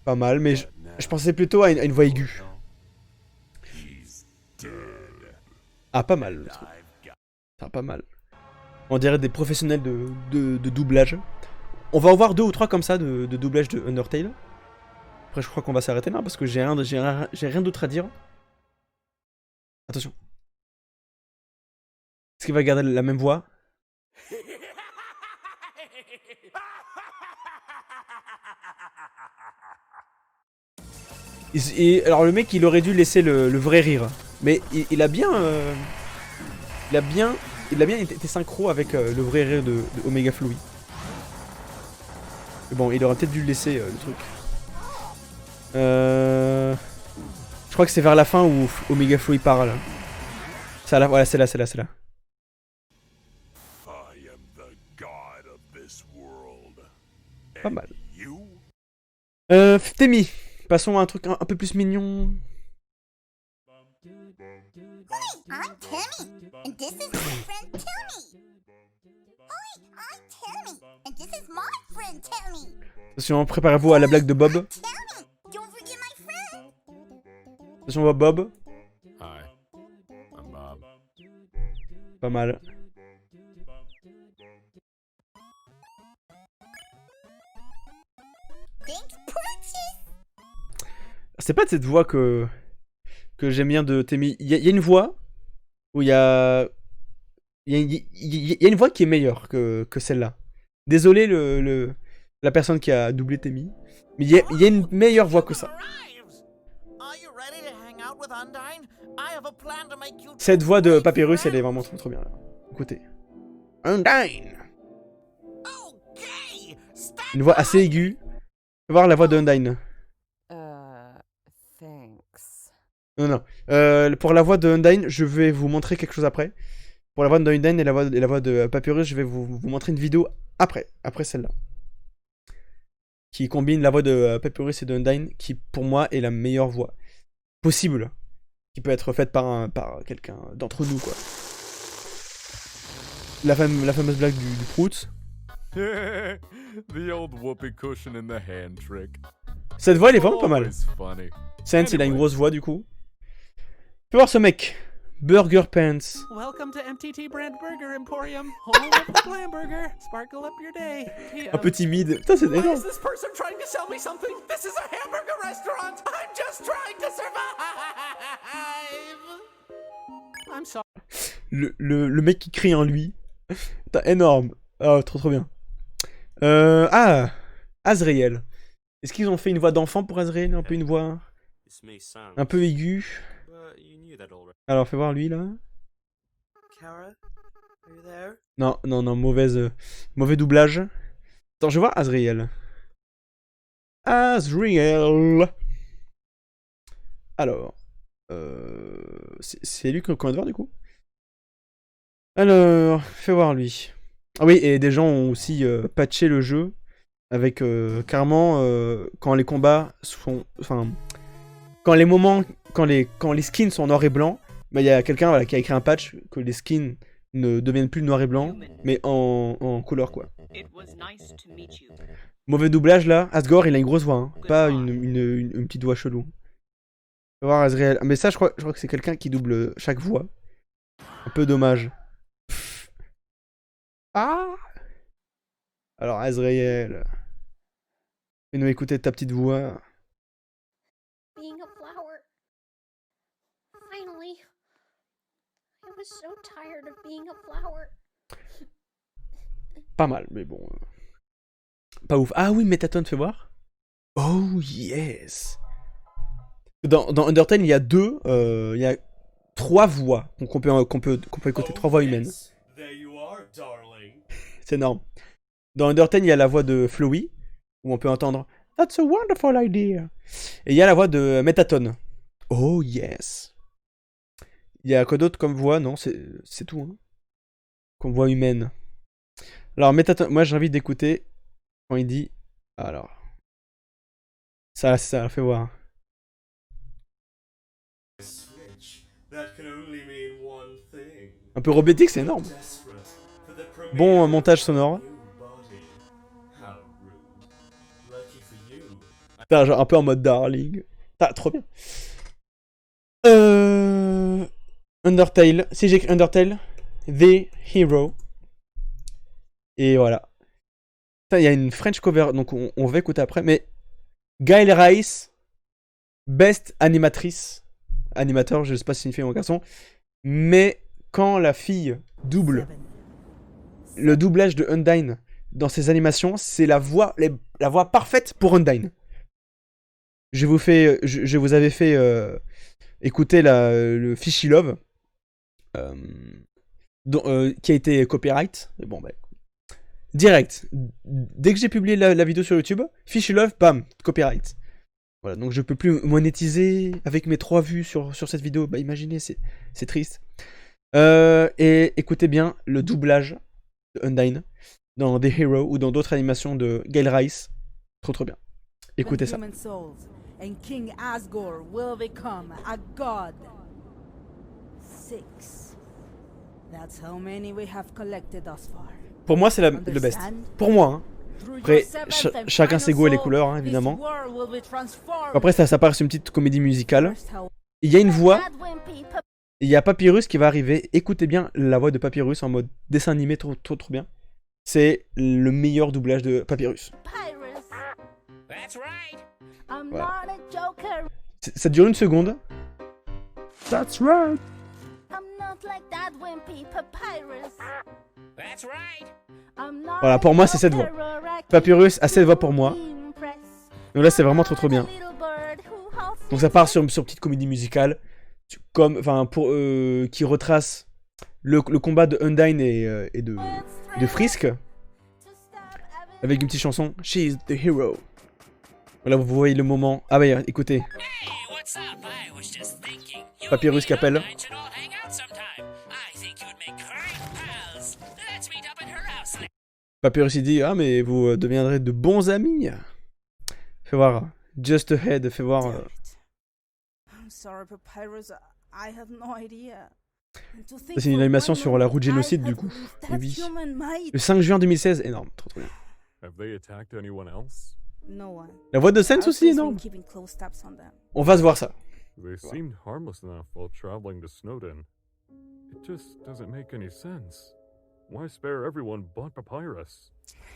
Pas mal, mais je pensais plutôt à une voix aiguë. Ah, pas mal. Le truc. Enfin, pas mal. On dirait des professionnels de doublage. On va en voir 2 ou 3 comme ça de doublage de Undertale. Après, je crois qu'on va s'arrêter là parce que j'ai rien d'autre à dire. Attention. Est-ce qu'il va garder la même voix? Alors le mec, il aurait dû laisser le vrai rire. Mais il a bien... Il a bien été synchro avec le vrai rire de Omega Fluid. Mais bon, il aurait peut-être dû le laisser, le truc. Je crois que c'est vers la fin où Omega Fluid parle. Ça là, voilà, c'est là. Pas mal. Temi. Passons à un truc un peu plus mignon. Hi, I'm Timmy, and this is my friend Timmy. Hi, I'm Timmy, and this is my friend Timmy. Attention, préparez-vous à la blague de Bob. Timmy, don't forget my friend. Attention, on voit Bob. Hi, I'm Bob. Pas mal. Thanks, purchase. C'est pas de cette voix que j'aime bien de Temi. Il y a une voix où il y a une voix qui est meilleure que celle-là. Désolé la personne qui a doublé Temi, mais il y a une meilleure voix que ça. Cette voix de Papyrus, elle est vraiment trop bien. Écoutez. Undyne. Une voix assez aiguë. On va voir la voix de Undyne. Thanks. Non. Pour la voix de Undyne, je vais vous montrer quelque chose après. Pour la voix de Undyne et la voix de Papyrus, je vais vous montrer une vidéo après celle-là. Qui combine la voix de Papyrus et de Undyne, qui pour moi est la meilleure voix possible. Qui peut être faite par quelqu'un d'entre nous, quoi. La fameuse blague du prout. The old whoopee cushion in the hand trick. Cette voix, elle est vraiment pas mal. Always funny. Sense, il a une grosse voix du coup. Fais voir ce mec. Burger Pants. Welcome to MTT Brand Burger Emporium, home of the Glam Burger. Sparkle up your day. Hey, Un peu timide. Putain, c'est Why énorme. is this person trying to sell me something? This is a hamburger restaurant. I'm just trying to survive. I'm sorry. Le mec qui crie en lui. Putain, énorme. Oh, trop bien. Azrael. Est-ce qu'ils ont fait une voix d'enfant pour Azrael? Un peu une voix un peu aiguë. Alors, fais voir lui là. Non, mauvais doublage. Attends, je vais voir Azrael. Alors, c'est lui qu'on vient de voir du coup. Alors, fais voir lui. Ah oui, et des gens ont aussi patché le jeu avec carrément quand les combats sont, enfin, quand les skins sont noir et blanc, bah il y a quelqu'un voilà, qui a écrit un patch que les skins ne deviennent plus noir et blanc, mais en couleur quoi. Mauvais doublage là. Asgore il a une grosse voix, hein. Pas une petite voix chelou. On va voir Azrael. Mais ça je crois que c'est quelqu'un qui double chaque voix. Un peu dommage. Ah. Alors Azrael, fais-nous écouter ta petite voix. Being a flower. Finally. I was so tired of being a flower. Pas mal, mais bon. Pas ouf. Ah oui, Métatone, fais voir. Oh yes. Dans Undertale, il y a deux. Il y a 3 voix qu'on peut écouter, 3 voix humaines. C'est énorme. Dans Undertale, il y a la voix de Flowey, où on peut entendre « That's a wonderful idea ». Et il y a la voix de Mettaton. « Oh yes ». Il y a quoi d'autre comme voix? Non, c'est tout. Hein. Comme voix humaine. Alors, Mettaton, moi j'ai envie d'écouter quand il dit... Alors... Ça, fait voir. Un peu robotique, c'est énorme. Bon montage sonore. Putain, genre un peu en mode darling. Ah, trop bien. Undertale. Si j'écris Undertale, The Hero. Et voilà. Il y a une French cover, donc on va écouter après. Mais Gaël Rice, best animatrice. Animateur, je sais pas si c'est une fille ou un garçon. Mais quand la fille double, le doublage de Undyne dans ses animations, c'est la voix parfaite pour Undyne. Je vous avais fait écouter le Fishy Love qui a été copyright. Mais bon, bah, direct. Dès que j'ai publié la vidéo sur YouTube, Fishy Love, bam, copyright. Voilà, donc je peux plus monétiser avec mes 3 vues sur cette vidéo. Bah imaginez, c'est triste. Et écoutez bien le doublage de Undyne dans The Hero ou dans d'autres animations de Gaël Rice. Trop bien. Écoutez ça. And King Asgore will become a god. 6. That's how many we have collected thus far. Pour moi, c'est le best. Pour moi, hein. Après, chacun ses goûts et les couleurs, hein, évidemment. Après, ça part sur une petite comédie musicale. Il y a une voix. Il y a Papyrus qui va arriver. Écoutez bien la voix de Papyrus en mode dessin animé, trop bien. C'est le meilleur doublage de Papyrus. Voilà. Ça dure 1 seconde. That's right. Voilà, pour moi c'est cette voix. Papyrus a cette voix pour moi. Donc là c'est vraiment trop bien. Donc ça part sur une petite comédie musicale, comme, enfin, qui retrace le combat de Undyne et de Frisk, avec une petite chanson She's the Hero. Voilà, vous voyez le moment. Ah bah écoutez. Papyrus qui appelle. Papyrus il dit ah mais vous deviendrez de bons amis. Fais voir. Just Ahead, fais voir. Ça c'est une animation sur la route génocide du coup. Et oui. Le 5 juin 2016, énorme, trop bien. La voix de Sense aussi énorme. On va se voir ça. They seemed harmless enough while traveling to Snowden. It just doesn't make any sense. Why spare everyone but Papyrus?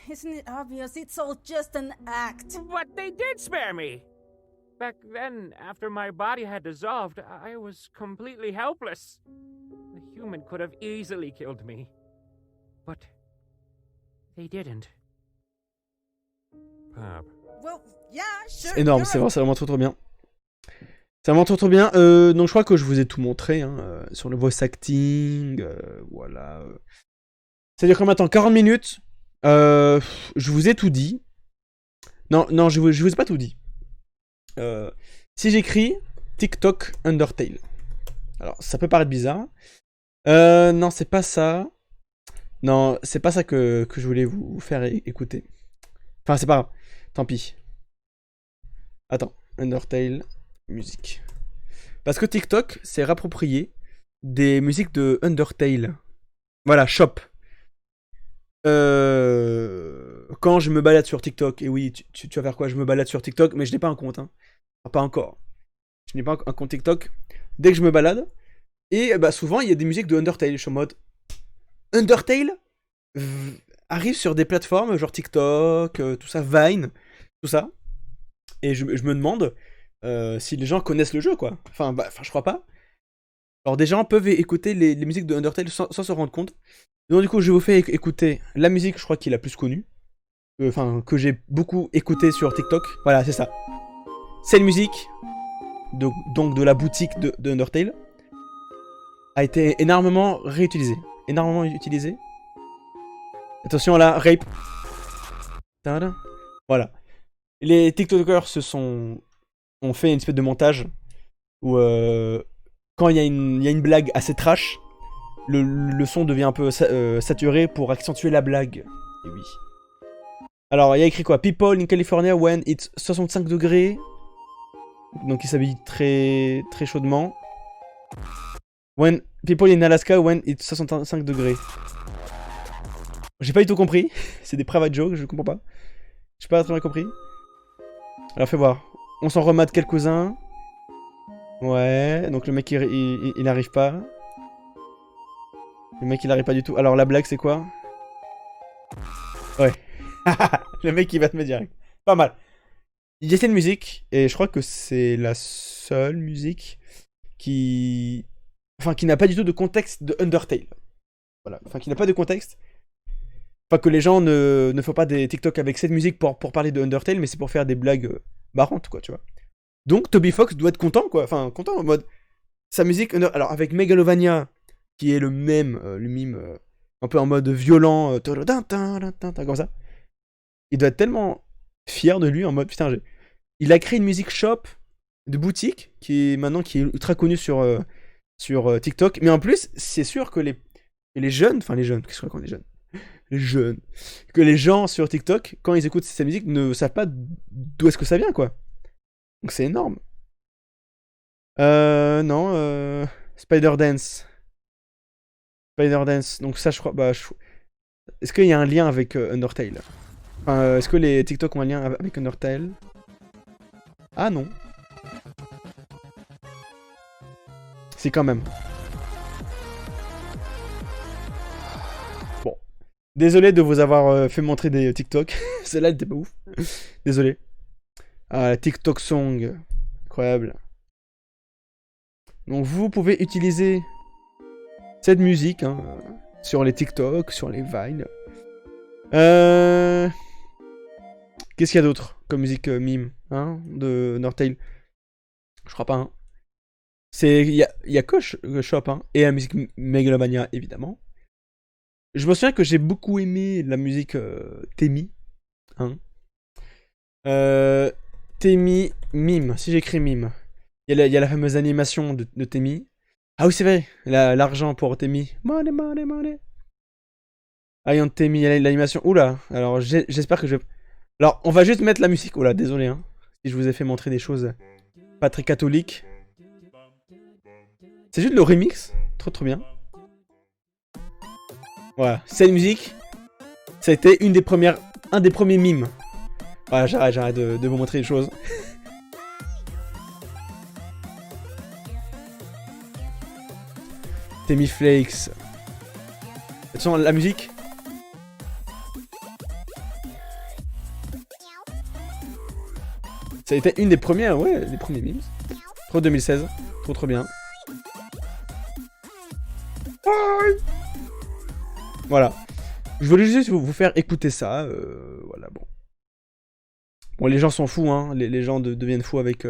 Isn't it obvious? It's all just an act. But they did spare me. Back then, after my body had dissolved, I was completely helpless. The human could have easily killed me. But they didn't. Pap. Well, yeah, sure. C'est énorme, c'est vraiment trop bien. C'est vraiment trop bien. Donc je crois que je vous ai tout montré hein, sur le voice acting. Voilà. C'est-à-dire qu'on m'attend 40 minutes. Je vous ai tout dit. Non, je vous ai pas tout dit. Si j'écris TikTok Undertale. Alors, ça peut paraître bizarre. Non, c'est pas ça. Non, c'est pas ça que je voulais vous faire écouter. Enfin, c'est pas grave. Tant pis. Attends. Undertale. Musique. Parce que TikTok s'est rapproprié des musiques de Undertale. Voilà, Shop. Quand je me balade sur TikTok, et oui, tu vas faire quoi? Je me balade sur TikTok, mais je n'ai pas un compte. Hein. Enfin, pas encore. Je n'ai pas un compte TikTok. Dès que je me balade, et bah, souvent il y a des musiques de Undertale. Je suis en mode Undertale arrive sur des plateformes genre TikTok, tout ça, Vine, tout ça. Et je me demande si les gens connaissent le jeu, quoi. Enfin, je crois pas. Alors, des gens peuvent écouter les musiques de Undertale sans se rendre compte. Donc, du coup, je vous fais écouter la musique, je crois, qui est la plus connue. Enfin, que j'ai beaucoup écouté sur TikTok. Voilà, c'est ça. C'est une musique, donc de la boutique de Undertale. a été énormément réutilisé. Énormément utilisé. Attention là, rape. Tada. Voilà. Les TikTokers ont fait une espèce de montage où quand il y a une blague assez trash, le son devient un peu saturé pour accentuer la blague. Et oui. Alors, il y a écrit quoi? People in California when it's 65 degrés. Donc, il s'habille très, très chaudement. When people in Alaska when it's 65 degrés. J'ai pas du tout compris. C'est des private jokes, je comprends pas. J'ai pas très bien compris. Alors, fais voir. On s'en remate quelques-uns. Ouais, donc le mec il arrive pas. Le mec il arrive pas du tout. Alors la blague c'est quoi? Ouais. Le mec il va te mettre direct. Pas mal. Il y a cette musique, et je crois que c'est la seule musique qui... Enfin, qui n'a pas du tout de contexte de Undertale. Voilà. Enfin, qui n'a pas de contexte. Enfin, que les gens ne font pas des TikTok avec cette musique pour parler de Undertale, mais c'est pour faire des blagues marrantes, quoi, tu vois. Donc, Toby Fox doit être content, quoi. Enfin, content en mode... Sa musique... Alors, avec Megalovania, qui est le mime un peu en mode violent, comme ça. Il doit être tellement fier de lui, en mode, putain, il a créé une musique shop de boutique, qui est ultra connue sur TikTok. Mais en plus, c'est sûr que les jeunes... Enfin, les jeunes, qu'est-ce qu'on est jeunes? Les jeunes. Que les gens sur TikTok, quand ils écoutent cette musique, ne savent pas d'où est-ce que ça vient, quoi. Donc c'est énorme. Non, Spider Dance. Spider Dance. Donc ça, je crois... Est-ce qu'il y a un lien avec Undertale? Enfin, est-ce que les TikTok ont un lien avec Undertale? Ah non. C'est quand même. Bon. Désolé de vous avoir fait montrer des TikTok. Celle-là, elle était pas ouf. Désolé. Ah, la TikTok Song. Incroyable. Donc vous pouvez utiliser cette musique hein, sur les TikTok, sur les Vine. Qu'est-ce qu'il y a d'autre comme musique mime hein, de Undertale? Je crois pas. Hein. Il y a que Shop hein, et la musique Megalovania évidemment. Je me souviens que j'ai beaucoup aimé la musique Temi. Hein. Temi Mime, si j'écris Mime. Il y a la fameuse animation de Temi. Ah oui, c'est vrai, l'argent pour Temi. Money, money, money. Ah, il y a Temi, il y a l'animation. Oula, alors j'espère que je vais... Alors, on va juste mettre la musique. Oula, désolé, hein. Si je vous ai fait montrer des choses pas très catholiques. C'est juste le remix. Trop, trop bien. Voilà, cette musique, ça a été un des premiers mimes. Voilà, j'arrête de vous montrer les choses. Temi Flakes. Attention, la musique. Ça a été une des premières, ouais, des premiers memes. Trop 2016. Trop bien. Voilà. Je voulais juste vous faire écouter ça. Voilà, bon. Bon, les gens s'en foutent, hein. Les gens deviennent fous avec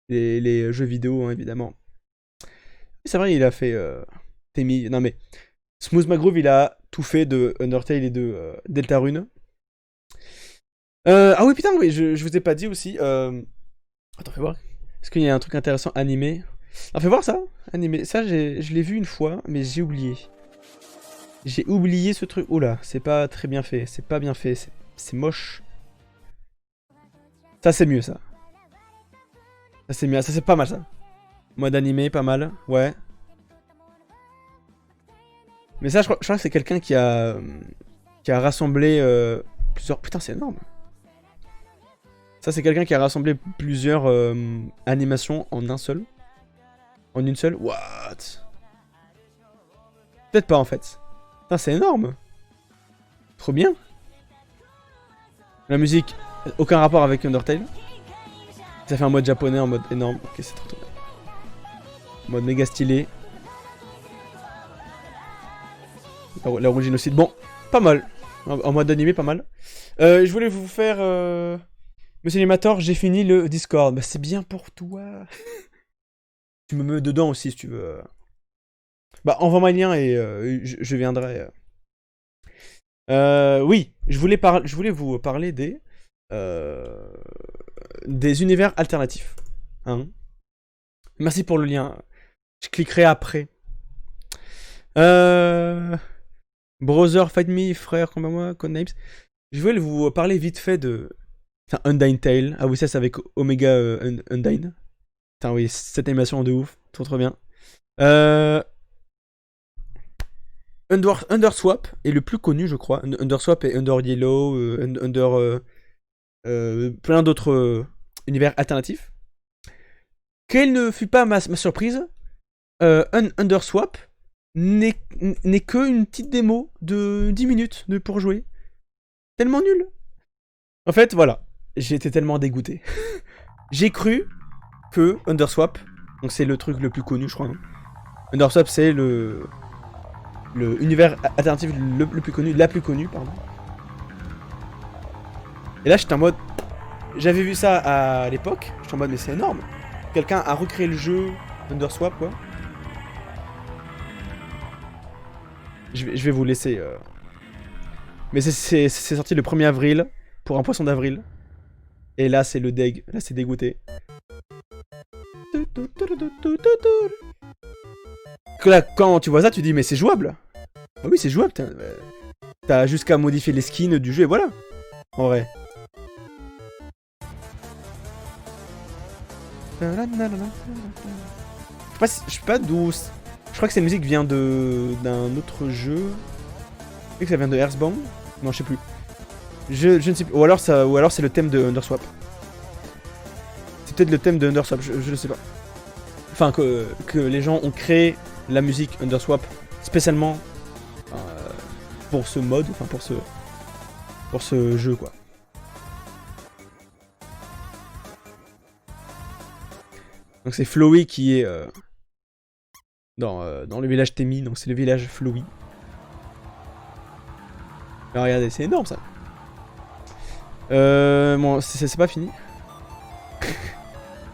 les jeux vidéo, hein, évidemment. C'est vrai, il a fait Temi. Non, mais Smooth McGroove, il a tout fait de Undertale et de Deltarune. Ah oui, putain, oui, je vous ai pas dit aussi. Attends, fais voir. Est-ce qu'il y a un truc intéressant animé? Ah, fais voir ça. Animé. Ça, je l'ai vu une fois, mais j'ai oublié. J'ai oublié ce truc. Oh là, c'est pas très bien fait. C'est pas bien fait. C'est moche. Ça, c'est mieux, ça. Ça, c'est mieux. Ça, c'est pas mal, ça. Mode animé, pas mal. Ouais. Mais ça, je crois que c'est quelqu'un qui a rassemblé plusieurs... Putain, c'est énorme. Ça, c'est quelqu'un qui a rassemblé plusieurs animations en un seul. En une seule. What? Peut-être pas, en fait. Putain, c'est énorme. Trop bien. La musique, aucun rapport avec Undertale. Ça fait un mode japonais en mode énorme. Ok, c'est trop bien. Mode méga stylé. L'origine aussi. Bon, pas mal. En mode animé, pas mal. Je voulais vous faire... Monsieur l'animateur, j'ai fini le Discord. Bah, c'est bien pour toi. Tu me mets dedans aussi si tu veux. Bah, envoie-moi le lien et je viendrai. Oui, je voulais vous parler des univers alternatifs. Hein. Merci pour le lien. Je cliquerai après. Brother, fight me, frère, combat moi, Codenames. Je voulais vous parler vite fait de. Enfin, Undyne Tale. Ah oui, ça c'est avec Omega Undyne. Putain, oui, cette animation de ouf. Trop bien. Underswap est le plus connu, je crois. Underswap et Under Yellow, plein d'autres univers alternatifs. Quelle ne fut pas ma surprise, Underswap n'est que une petite démo de 10 minutes pour jouer. Tellement nul. En fait, voilà. J'ai été tellement dégoûté. J'ai cru que Underswap, donc c'est le truc le plus connu, je crois. Hein. Underswap, c'est le univers alternatif le plus connu, la plus connue, pardon. Et là, j'étais en mode... J'avais vu ça à l'époque, j'étais en mode, mais c'est énorme. Quelqu'un a recréé le jeu Underswap, quoi. Je vais vous laisser... Mais c'est sorti le 1er avril, pour un poisson d'avril. Et là, c'est le deg. Là, c'est dégoûté. Que là, quand tu vois ça, tu dis, mais c'est jouable. Ah oui, c'est jouable. T'as jusqu'à modifier les skins du jeu, et voilà. En vrai. Je sais pas d'où... Je crois que cette musique vient d'un autre jeu. Je sais que ça vient de Earthbound. Non, je sais plus. Je ne sais plus. Ou alors c'est le thème de Underswap. C'est peut-être le thème de Underswap, je ne sais pas. Enfin, que les gens ont créé la musique Underswap spécialement pour ce mode, enfin pour ce jeu, quoi. Donc c'est Flowey qui est dans le village Temi, donc c'est le village Flowey. Alors regardez, c'est énorme ça. Bon, c'est pas fini.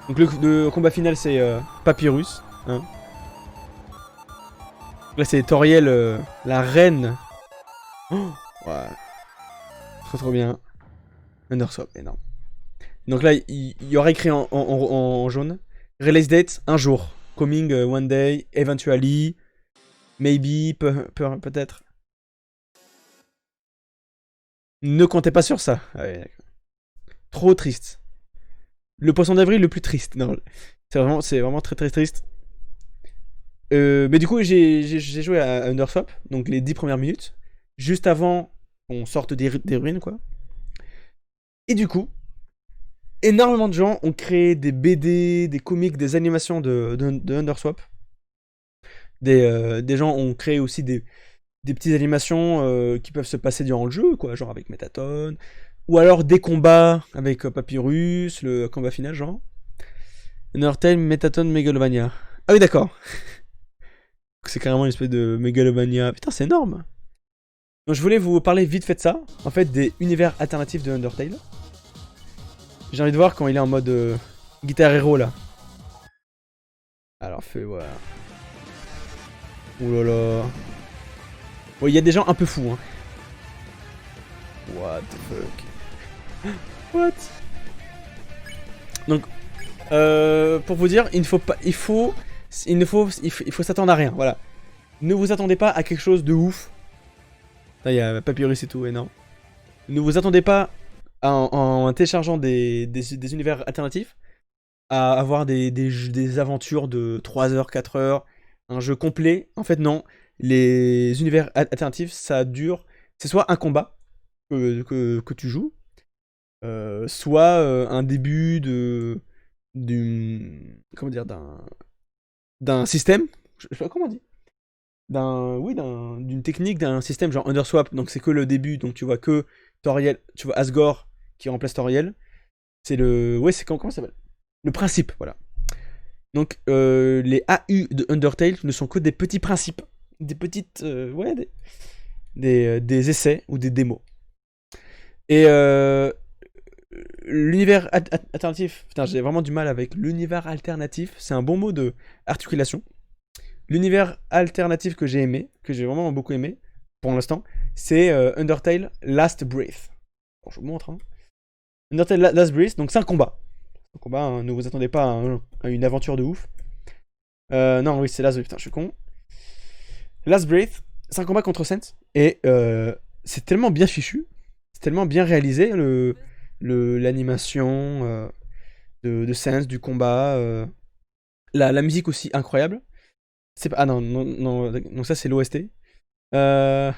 Donc le combat final c'est Papyrus. Hein. Là c'est Toriel, la reine. Oh, ouais. Trop bien. Underswap, énorme. Donc là il y aurait écrit en jaune. Release date, un jour. Coming one day, eventually, maybe, peut-être. Ne comptez pas sur ça. Ah ouais, trop triste. Le poisson d'avril le plus triste. Non, c'est vraiment très très triste. Mais du coup, j'ai joué à Underswap, donc les 10 premières minutes, juste avant qu'on sorte des ruines, quoi. Et du coup, énormément de gens ont créé des BD, des comics, des animations de Underswap. Des gens ont créé aussi des petites animations qui peuvent se passer durant le jeu, quoi, genre avec Mettaton. Ou alors des combats avec Papyrus, le combat final, genre. Undertale, Mettaton, Megalovania. Ah oui, d'accord. C'est carrément une espèce de Megalovania. Putain, c'est énorme. Donc je voulais vous parler vite fait de ça. En fait, des univers alternatifs de Undertale. J'ai envie de voir quand il est en mode Guitar Hero là. Alors fais voir. Ouh là là. Bon, il y a des gens un peu fous, hein. What the fuck. What? Donc, pour vous dire, il faut s'attendre à rien, voilà. Ne vous attendez pas à quelque chose de ouf. Là, il y a Papyrus et tout, et non. Ne vous attendez pas en téléchargeant des univers alternatifs à avoir des aventures de 3 heures, 4 heures, un jeu complet. En fait, non. Les univers alternatifs, ça dure. C'est soit un combat que tu joues, soit un début d'un système. Je sais pas comment on dit. D'une technique, d'un système genre Underswap. Donc c'est que le début. Donc tu vois que Toriel, tu vois Asgore qui remplace Toriel. C'est comment ça s'appelle? Le principe, voilà. Donc les AU de Undertale ne sont que des petits principes. Des petites... des essais ou des démos. Et l'univers alternatif... Putain, j'ai vraiment du mal avec l'univers alternatif. C'est un bon mot de articulation. l'univers alternatif que j'ai aimé, que j'ai vraiment beaucoup aimé, pour l'instant, c'est Undertale Last Breath. Bon, je vous montre. Hein. Undertale Last Breath, donc c'est un combat. Un combat, hein, ne vous attendez pas à une aventure de ouf. Non, oui, c'est Last Breath, putain, je suis con. Last Breath, c'est un combat contre Sense, et c'est tellement bien fichu, c'est tellement bien réalisé, l'animation de Sense, du combat, la musique aussi incroyable. Ah non, donc ça c'est l'OST. Là.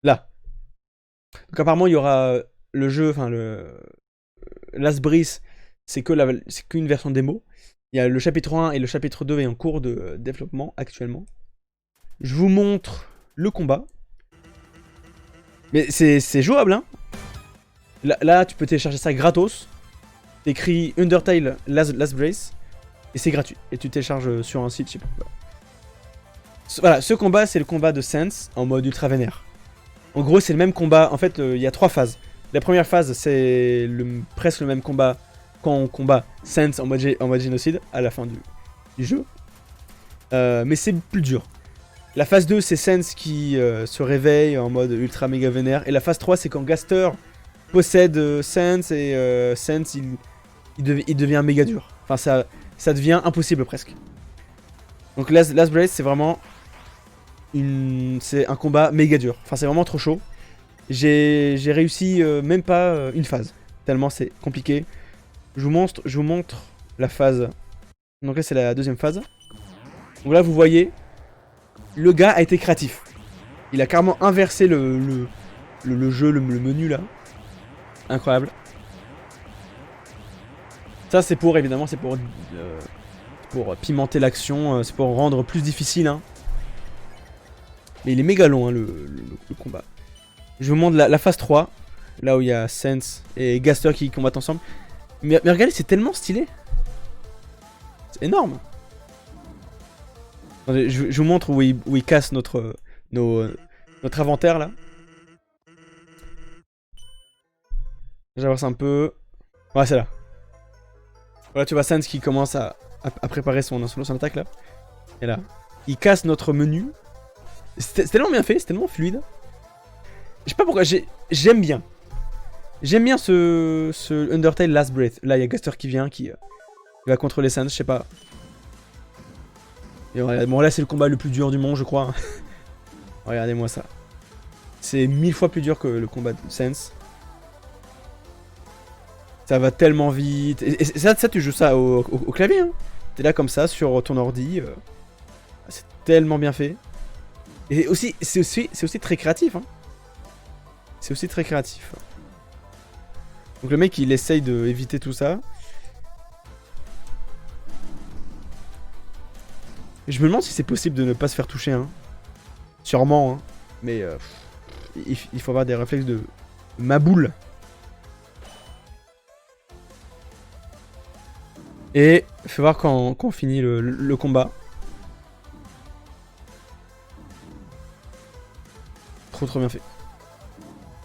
Donc apparemment il y aura le jeu, enfin le Last Breath, c'est qu'une version démo. Il y a le chapitre 1 et le chapitre 2 est en cours de développement actuellement. Je vous montre le combat. Mais c'est jouable, hein. Là, tu peux télécharger ça gratos. T'écris Undertale Last Breath et c'est gratuit. Et tu télécharges sur un site, je sais pas. Voilà, ce combat, c'est le combat de Sense en mode ultra vénère. En gros, c'est le même combat. En fait, il y a 3 phases. La première phase, c'est presque le même combat quand on combat Sense en mode génocide à la fin du jeu. Mais c'est plus dur. La phase 2, c'est Sense qui se réveille en mode ultra méga vénère. Et la phase 3, c'est quand Gaster possède Sense et Sense, il devient méga dur. Enfin, ça devient impossible presque. Donc Last Breath, c'est vraiment c'est un combat méga dur. Enfin, c'est vraiment trop chaud. J'ai réussi même pas une phase. Tellement c'est compliqué. Je vous montre la phase. Donc là, c'est la deuxième phase. Donc là, vous voyez, le gars a été créatif. Il a carrément inversé le jeu, le menu là. Incroyable. Ça, c'est pour, évidemment, c'est pour pimenter l'action, c'est pour rendre plus difficile. Hein. Mais il est méga long, hein, le combat. Je vous montre la phase 3, là où il y a Sense et Gaster qui combattent ensemble. Mais regardez, c'est tellement stylé. C'est énorme. Attendez, je vous montre où il casse notre inventaire, là. J'avance un peu. Ouais, c'est là. Voilà, tu vois Sense qui commence à préparer son attaque, là. Et là, il casse notre menu. C'est tellement bien fait, c'est tellement fluide. Je sais pas pourquoi, j'aime bien. J'aime bien ce Undertale Last Breath. Là, il y a Gaster qui vient, qui va contrôler Sense, je sais pas. Et bon, là, c'est le combat le plus dur du monde, je crois. Regardez-moi ça. C'est 1000 fois plus dur que le combat de Sense. Ça va tellement vite. Et ça, tu joues ça au clavier. Hein. T'es là comme ça, sur ton ordi. C'est tellement bien fait. Et aussi, c'est aussi très créatif. Hein. C'est aussi très créatif. Donc le mec, il essaye d'éviter tout ça. Je me demande si c'est possible de ne pas se faire toucher. Hein. Sûrement. Hein. Mais il faut avoir des réflexes de maboule. Et fais voir quand on finit le combat. Trop bien fait.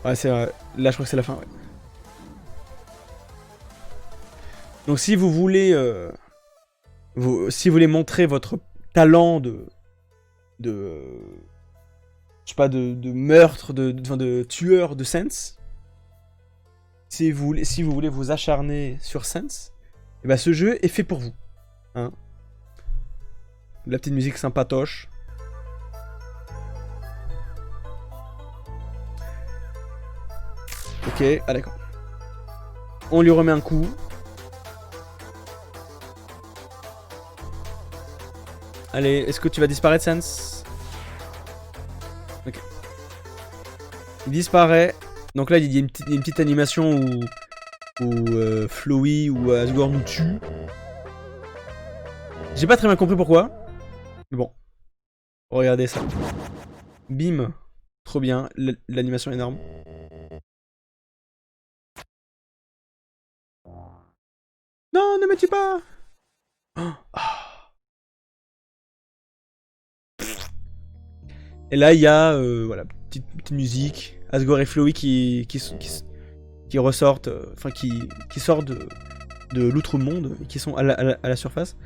Ouais, c'est là je crois que c'est la fin. Ouais. Donc si vous voulez montrer votre talent de je sais pas de meurtre, de tueur de Sense, si vous voulez vous acharner sur Sense, et bah ce jeu est fait pour vous. Hein. La petite musique sympatoche. Ok, ah d'accord. On lui remet un coup. Allez, est-ce que tu vas disparaître, Sense? Ok. Il disparaît. Donc là, il y a une petite animation où Flowey ou Asgore nous tue. J'ai pas très bien compris pourquoi. Mais bon. Regardez ça. Bim. Trop bien. L'animation est énorme. Non, ne me tue pas. Oh. Et là, il y a voilà, petite musique. Asgore et Flowey qui ressortent, enfin qui sortent de l'outre-monde et qui sont à la surface.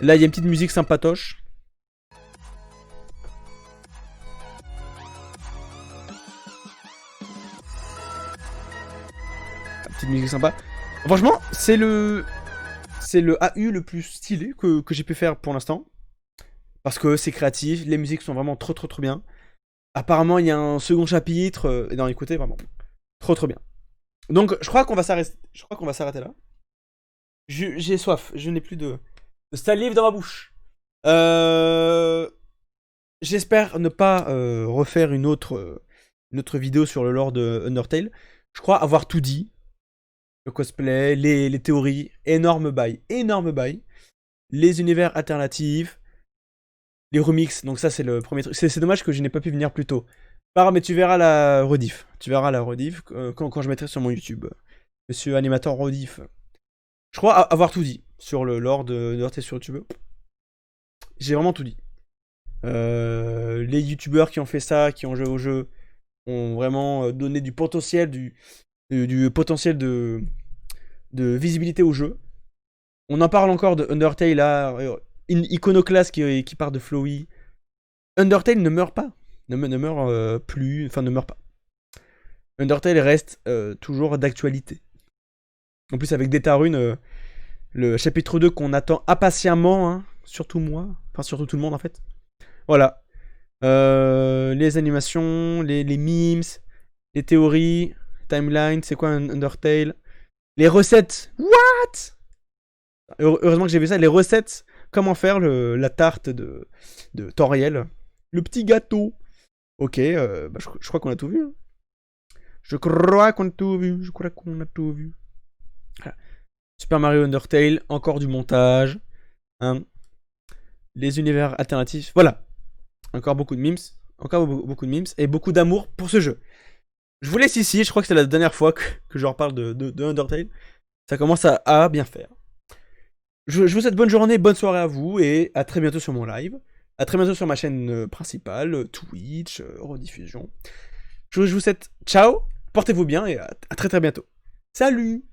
Là, il y a une petite musique sympatoche. petite musique sympa. Franchement, c'est le AU le plus stylé que j'ai pu faire pour l'instant. Parce que c'est créatif, les musiques sont vraiment trop bien. Apparemment, il y a un second chapitre, et dans l'écouter, vraiment trop bien. Donc, je crois qu'on va s'arrêter là. J'ai soif, je n'ai plus de salive dans ma bouche. J'espère ne pas refaire une autre vidéo sur le lore de Undertale. Je crois avoir tout dit. Le cosplay, les théories, énorme bail. Les univers alternatifs, les remixes, donc ça c'est le premier truc. C'est dommage que je n'ai pas pu venir plus tôt. Mais tu verras la rediff. Quand je mettrai sur mon YouTube. Monsieur Animateur Rediff. Je crois avoir tout dit sur le lore de Undertale sur YouTube. J'ai vraiment tout dit. Les youtubeurs qui ont fait ça, qui ont joué au jeu, ont vraiment donné du potentiel, du potentiel de visibilité au jeu. On en parle encore de Undertale là, Iconoclast qui part de Flowey. Undertale ne meurt pas, ne meurt plus, enfin ne meurt pas. Undertale reste toujours d'actualité. En plus avec Deltarune, le chapitre 2 qu'on attend impatiemment, hein, surtout moi, enfin surtout tout le monde en fait. Voilà. Les animations, les memes, les théories, timeline, c'est quoi un Undertale? Les recettes. What? Heureusement que j'ai vu ça. Les recettes. Comment faire la tarte de temps réel. Le petit gâteau. Ok, je crois qu'on a tout vu. Hein. Je crois qu'on a tout vu. Voilà. Super Mario Undertale. Encore du montage. Hein. Les univers alternatifs. Voilà. Encore beaucoup de memes. Et beaucoup d'amour pour ce jeu. Je vous laisse ici, je crois que c'est la dernière fois que je reparle de Undertale. Ça commence à bien faire. Je vous souhaite bonne journée, bonne soirée à vous, et à très bientôt sur mon live. À très bientôt sur ma chaîne principale, Twitch, rediffusion. Je vous souhaite ciao, portez-vous bien, et à très bientôt. Salut!